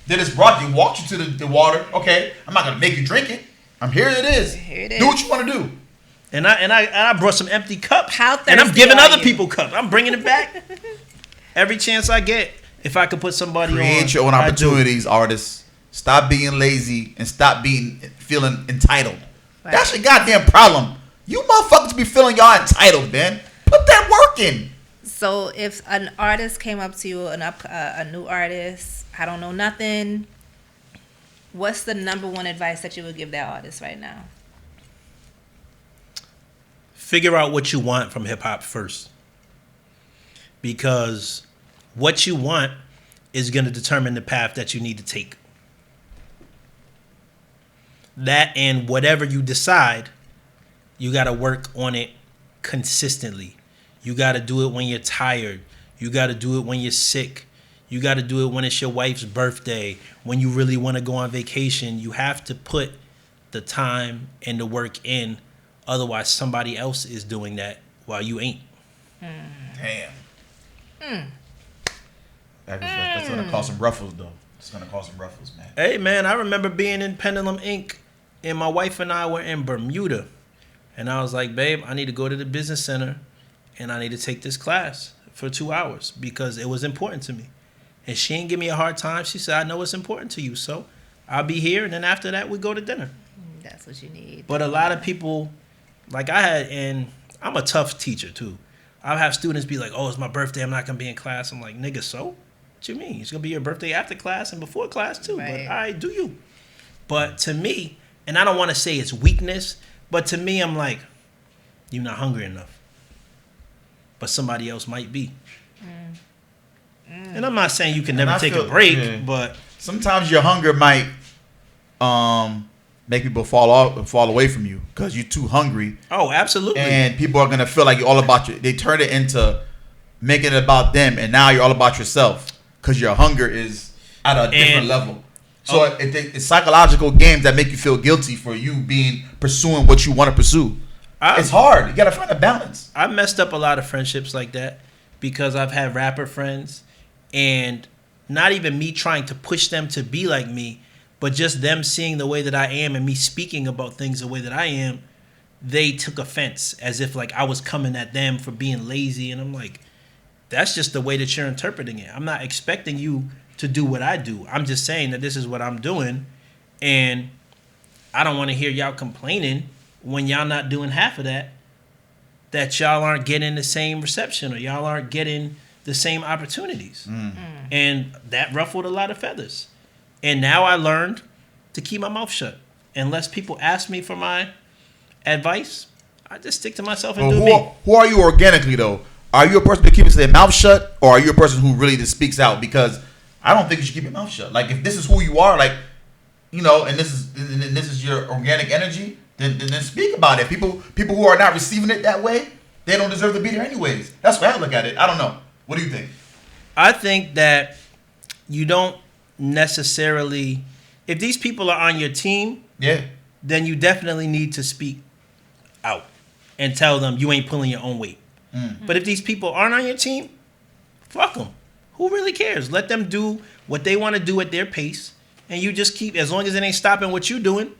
Then it's brought you, walked you to the water. Okay, I'm not gonna make you drink it. Here it is. Here it Do is. what you want to do. And I brought some empty cups. How and I'm thirsty giving are other you? people cups. I'm bringing it back. Every chance I get, if I could put somebody on. Create your own I do. opportunities, artists. Stop being lazy and stop feeling entitled. Right. That's your goddamn problem. You motherfuckers be feeling y'all entitled, man. Put that work in. So if an artist came up to you, a new artist, I don't know nothing. What's the number one advice that you would give that artist right now? Figure out what you want from hip hop first. Because what you want is going to determine the path that you need to take. That and whatever you decide, you got to work on it consistently. You got to do it when you're tired. You got to do it when you're sick. You got to do it when it's your wife's birthday, when you really want to go on vacation. You have to put the time and the work in. Otherwise, somebody else is doing that while you ain't. Damn. That's gonna cause some ruffles, though. It's gonna cause some ruffles, man. Hey, man, I remember being in Pendulum Inc. and my wife and I were in Bermuda. And I was like, babe, I need to go to the business center and I need to take this class for 2 hours because it was important to me. And she didn't give me a hard time. She said, I know it's important to you, so I'll be here. And then after that, we go to dinner. That's what you need. But a lot of people, like I had, and I'm a tough teacher too. I'll have students be like, oh, it's my birthday. I'm not going to be in class. I'm like, nigga, so? What you mean? It's going to be your birthday after class and before class too. Right. But all right, do you. But to me, and I don't want to say it's weakness, but to me, I'm like, you're not hungry enough. But somebody else might be. And I'm not saying you can never take a break, but sometimes your hunger might make people fall away from you because you're too hungry. Oh, absolutely. And people are gonna feel like you're all about you. They turn it into making it about them, and now you're all about yourself because your hunger is at a different level. So it's psychological games that make you feel guilty for you pursuing what you want to pursue. It's hard. You gotta find a balance. I messed up a lot of friendships like that because I've had rapper friends, and not even me trying to push them to be like me, but just them seeing the way that I am and me speaking about things the way that I am, they took offense as if like I was coming at them for being lazy. And I'm like, that's just the way that you're interpreting it. I'm not expecting you to do what I do. I'm just saying that this is what I'm doing. And I don't want to hear y'all complaining when y'all not doing half of that y'all aren't getting the same reception or y'all aren't getting the same opportunities. And that ruffled a lot of feathers. And now I learned to keep my mouth shut. Unless people ask me for my advice, I just stick to myself and do me. Who are you organically, though? Are you a person that keeps their mouth shut, or are you a person who really just speaks out? Because I don't think you should keep your mouth shut. Like, if this is who you are, like, you know, and this is your organic energy, then speak about it. People who are not receiving it that way, they don't deserve to be there anyways. That's the way I look at it. I don't know. What do you think? I think that you don't necessarily, if these people are on your team, then you definitely need to speak out and tell them you ain't pulling your own weight. But if these people aren't on your team, fuck them. Who really cares? Let them do what they want to do at their pace, and you just keep, as long as it ain't stopping what you're doing,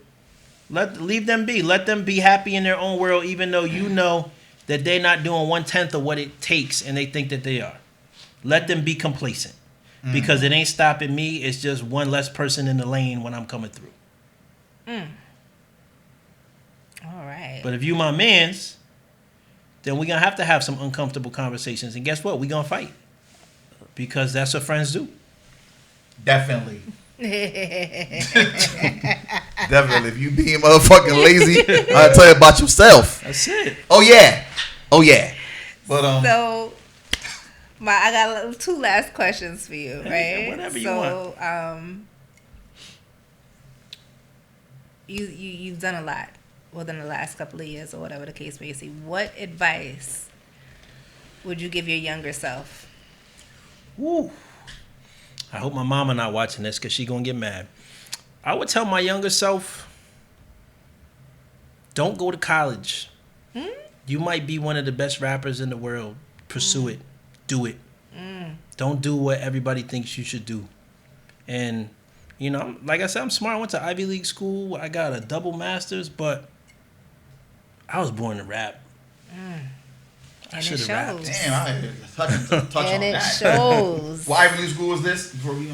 leave them be. Let them be happy in their own world, even though you know that they're not doing 1/10 of what it takes, and they think that they are. Let them be complacent, because it ain't stopping me. It's just one less person in the lane when I'm coming through. All right. But if you my mans, then we're gonna have to have some uncomfortable conversations, and guess what? We're gonna fight, because that's what friends do. Definitely. Definitely. If you being motherfucking lazy, I'll tell you about yourself. That's it. Oh yeah. But So, I got two last questions for you, right? Whatever you want. You've done a lot within the last couple of years, or whatever the case may be. What advice would you give your younger self? Woo. I hope my mama not watching this, because she gonna get mad. I would tell my younger self, don't go to college. You might be one of the best rappers in the world. Pursue it. Do it. Don't do what everybody thinks you should do. And, you know, like I said, I'm smart. I went to Ivy League school. I got a double master's, but I was born to rap. I And should it have rapped. shows. damn, I had to touch And on it that. shows. What Ivy League school was this? Before we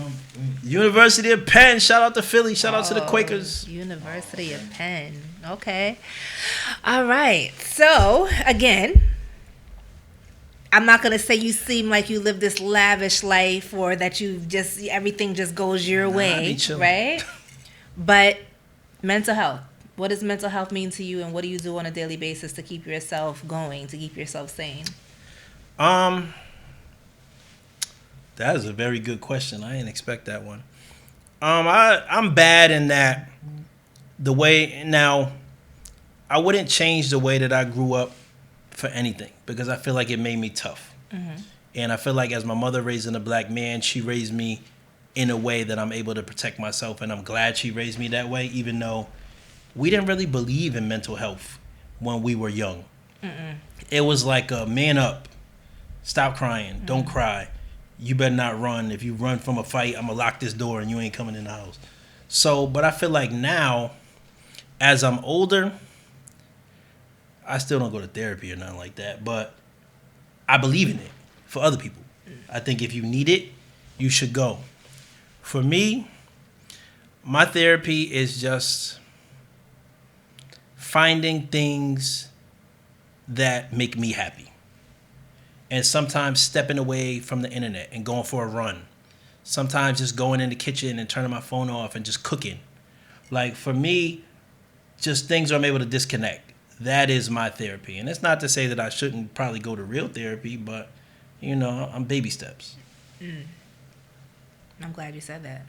University of Penn. Shout out to Philly. Shout out to the Oh, Quakers. University of Penn. Okay. All right. So, again, I'm not going to say you seem like you live this lavish life, or that you just, everything just goes your I be way, chilling. right? But mental health. What does mental health mean to you, and what do you do on a daily basis to keep yourself going, to keep yourself sane? That is a very good question. I didn't expect that one. I'm bad in that the way now. I wouldn't change the way that I grew up for anything, because I feel like it made me tough. And I feel like as my mother raising a black man, she raised me in a way that I'm able to protect myself, and I'm glad she raised me that way, even though we didn't really believe in mental health when we were young. It was like a man up, stop crying, don't cry, you better not run. If you run from a fight, I'm gonna lock this door and you ain't coming in the house. So, but I feel like now, as I'm older, I still don't go to therapy or nothing like that, but I believe in it for other people. I think if you need it, you should go. For me, my therapy is just finding things that make me happy. And sometimes stepping away from the internet and going for a run. Sometimes just going in the kitchen and turning my phone off and just cooking. Like, for me, just things where I'm able to disconnect. That is my therapy. And it's not to say that I shouldn't probably go to real therapy, but, you know, I'm baby steps. I'm glad you said that.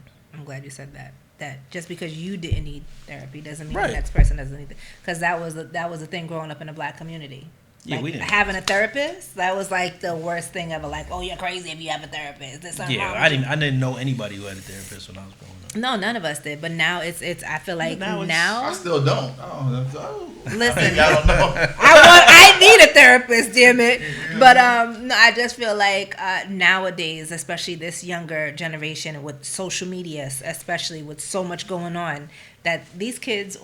That just because you didn't need therapy doesn't mean Right. the next person doesn't need it. Because that was a thing growing up in the black community. Yeah, Like, we didn't. having a therapist, that was like the worst thing ever. Like, oh, you're crazy if you have a therapist. There's something wrong Yeah, with you. I didn't know anybody who had a therapist when I was growing up. No, none of us did. But now it's. I feel like Now now. it's- I still don't. Listen, I don't know. I need a therapist, damn it. But no, I just feel like nowadays, especially this younger generation with social media, especially with so much going on, that these kids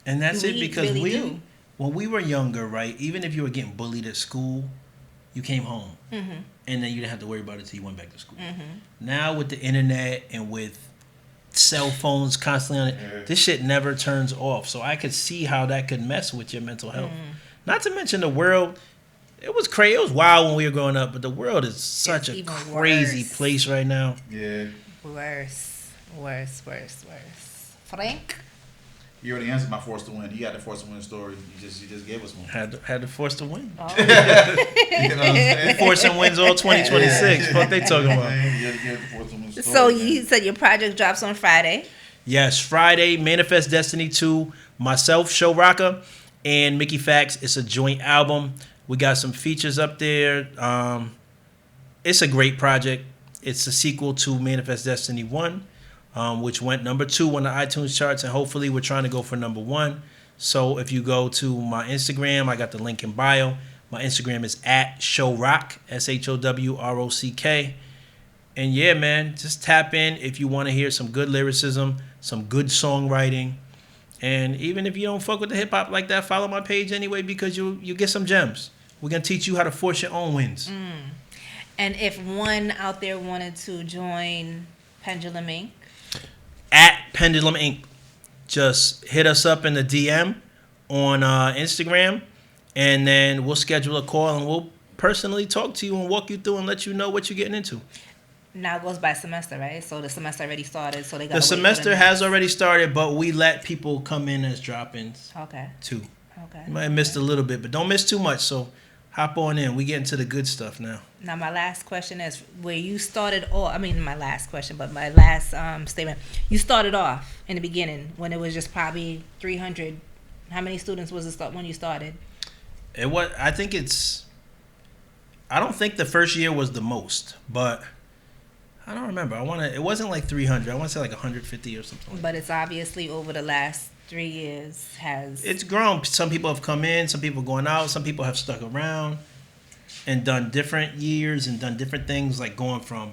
And that's it, we because really do. when we were younger, right, even if you were getting bullied at school, you came home. And then you didn't have to worry about it till you went back to school. Now with the internet and with cell phones constantly on it, this shit never turns off. So I could see how that could mess with your mental health. Not to mention the world. It was crazy. It was wild when we were growing up, but the world is such a even crazy worse. place right now. Yeah. Worse. Frank? You already answered my force to win. You got the force to win story. You just gave us one. Had to force to win. Oh. You know what I'm saying? Forcing wins all 2026. What they talking about? You gotta give the force to win story. So man. you said your project drops on Friday. Yes, Friday, Manifest Destiny 2, myself, Showrocka, and Mickey Fax. It's a joint album. We got some features up there. It's a great project. It's a sequel to Manifest Destiny 1, which went number 2 on the iTunes charts, and hopefully we're trying to go for number 1. So if you go to my Instagram, I got the link in bio. My Instagram is @Showrock, SHOWROCK. And yeah, man, just tap in if you want to hear some good lyricism, some good songwriting. And even if you don't fuck with the hip hop like that, follow my page anyway, because you get some gems. We're gonna teach you how to force your own wins. And if one out there wanted to join Pendulum Inc., At Pendulum Inc. Just hit us up in the DM on Instagram, and then we'll schedule a call and we'll personally talk to you and walk you through and let you know what you're getting into. now it goes by semester, right? So the semester already started, so they got The semester has already started, but we let people come in as drop-ins Okay. too. Okay. You might have missed a little bit, but don't miss too much. So hop on in. We get into the good stuff now. Now, my last question is where you started off. I mean, my last question, but my last statement. You started off in the beginning when it was just probably 300. How many students was it when you started? It was. I think it's. I don't think the first year was the most, but I don't remember. It wasn't like 300. I want to say like 150 or something. Like But it's obviously over the last 3 years has. It's grown. Some people have come in. Some people going out. Some people have stuck around and done different years and done different things, like going from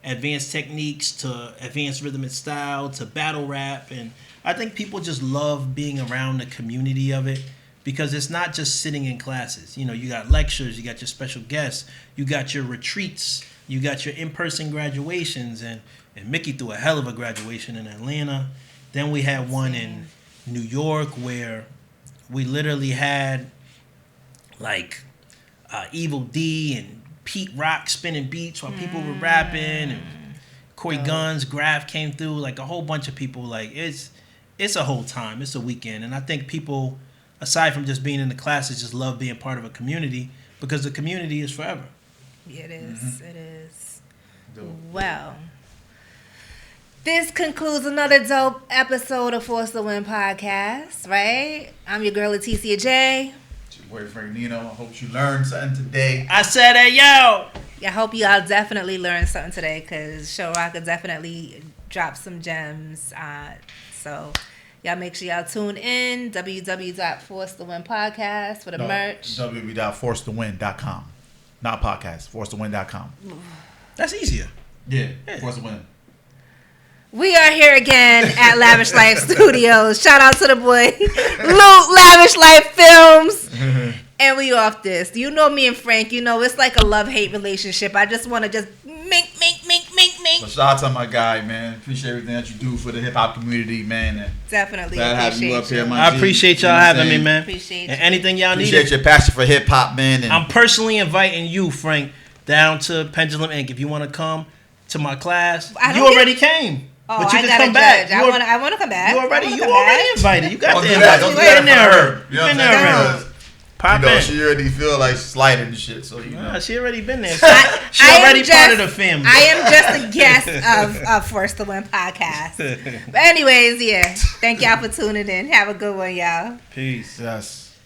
advanced techniques to advanced rhythm and style to battle rap. And I think people just love being around the community of it because it's not just sitting in classes. You know, you got lectures, you got your special guests, you got your retreats, you got your in-person graduations, and Mickey threw a hell of a graduation in Atlanta. Then we had one in New York where we literally had like Evil D and Pete Rock spinning beats while people were rapping, and Corey Guns, Graf came through, like a whole bunch of people. Like it's a whole time. It's a weekend, and I think people, aside from just being in the classes, just love being part of a community because the community is forever. Yeah, it is. Mm-hmm. It is. Dope. Well, this concludes another dope episode of Force to Win podcast, right? I'm your girl, Leticia J. It's your boyfriend Nino. I hope you learned something today. I said, hey, yo! I hope y'all definitely learned something today because Showrocka definitely dropped some gems. So y'all make sure y'all tune in. www.forcetowin podcast for the merch. www.forcetowin.com. Not podcast. Forcetowin.com. That's easier. Yeah. Force to Win. We are here again at Lavish Life Studios. Shout out to the boy Luke, Lavish Life Films. And we off this. You know me and Frank, you know it's like a love-hate relationship. I just want to just mink. So shout out to my guy, man. Appreciate everything that you do for the hip hop community, man. And Definitely glad to have you appreciate up here, you. man. I appreciate y'all having me, man. Appreciate And you. anything y'all need. Appreciate your passion for hip hop, man. And I'm personally inviting you, Frank, down to Pendulum Inc. If you want to come to my class. I don't You already came. Oh, but you I can gotta come back. judge. I want to come back. You already I wanna come back. invited. You got Don't the do invite. that. Don't do You that been there for her. already. You You know been what I'm there saying? already. Pop you know, in. she already feel like slighted and shit. So you know. Nah, she already been there. I She am already just- part of the family. I am just a guest of Force to Win podcast. But anyways, yeah. Thank y'all for tuning in. Have a good one, y'all. Peace. Yes.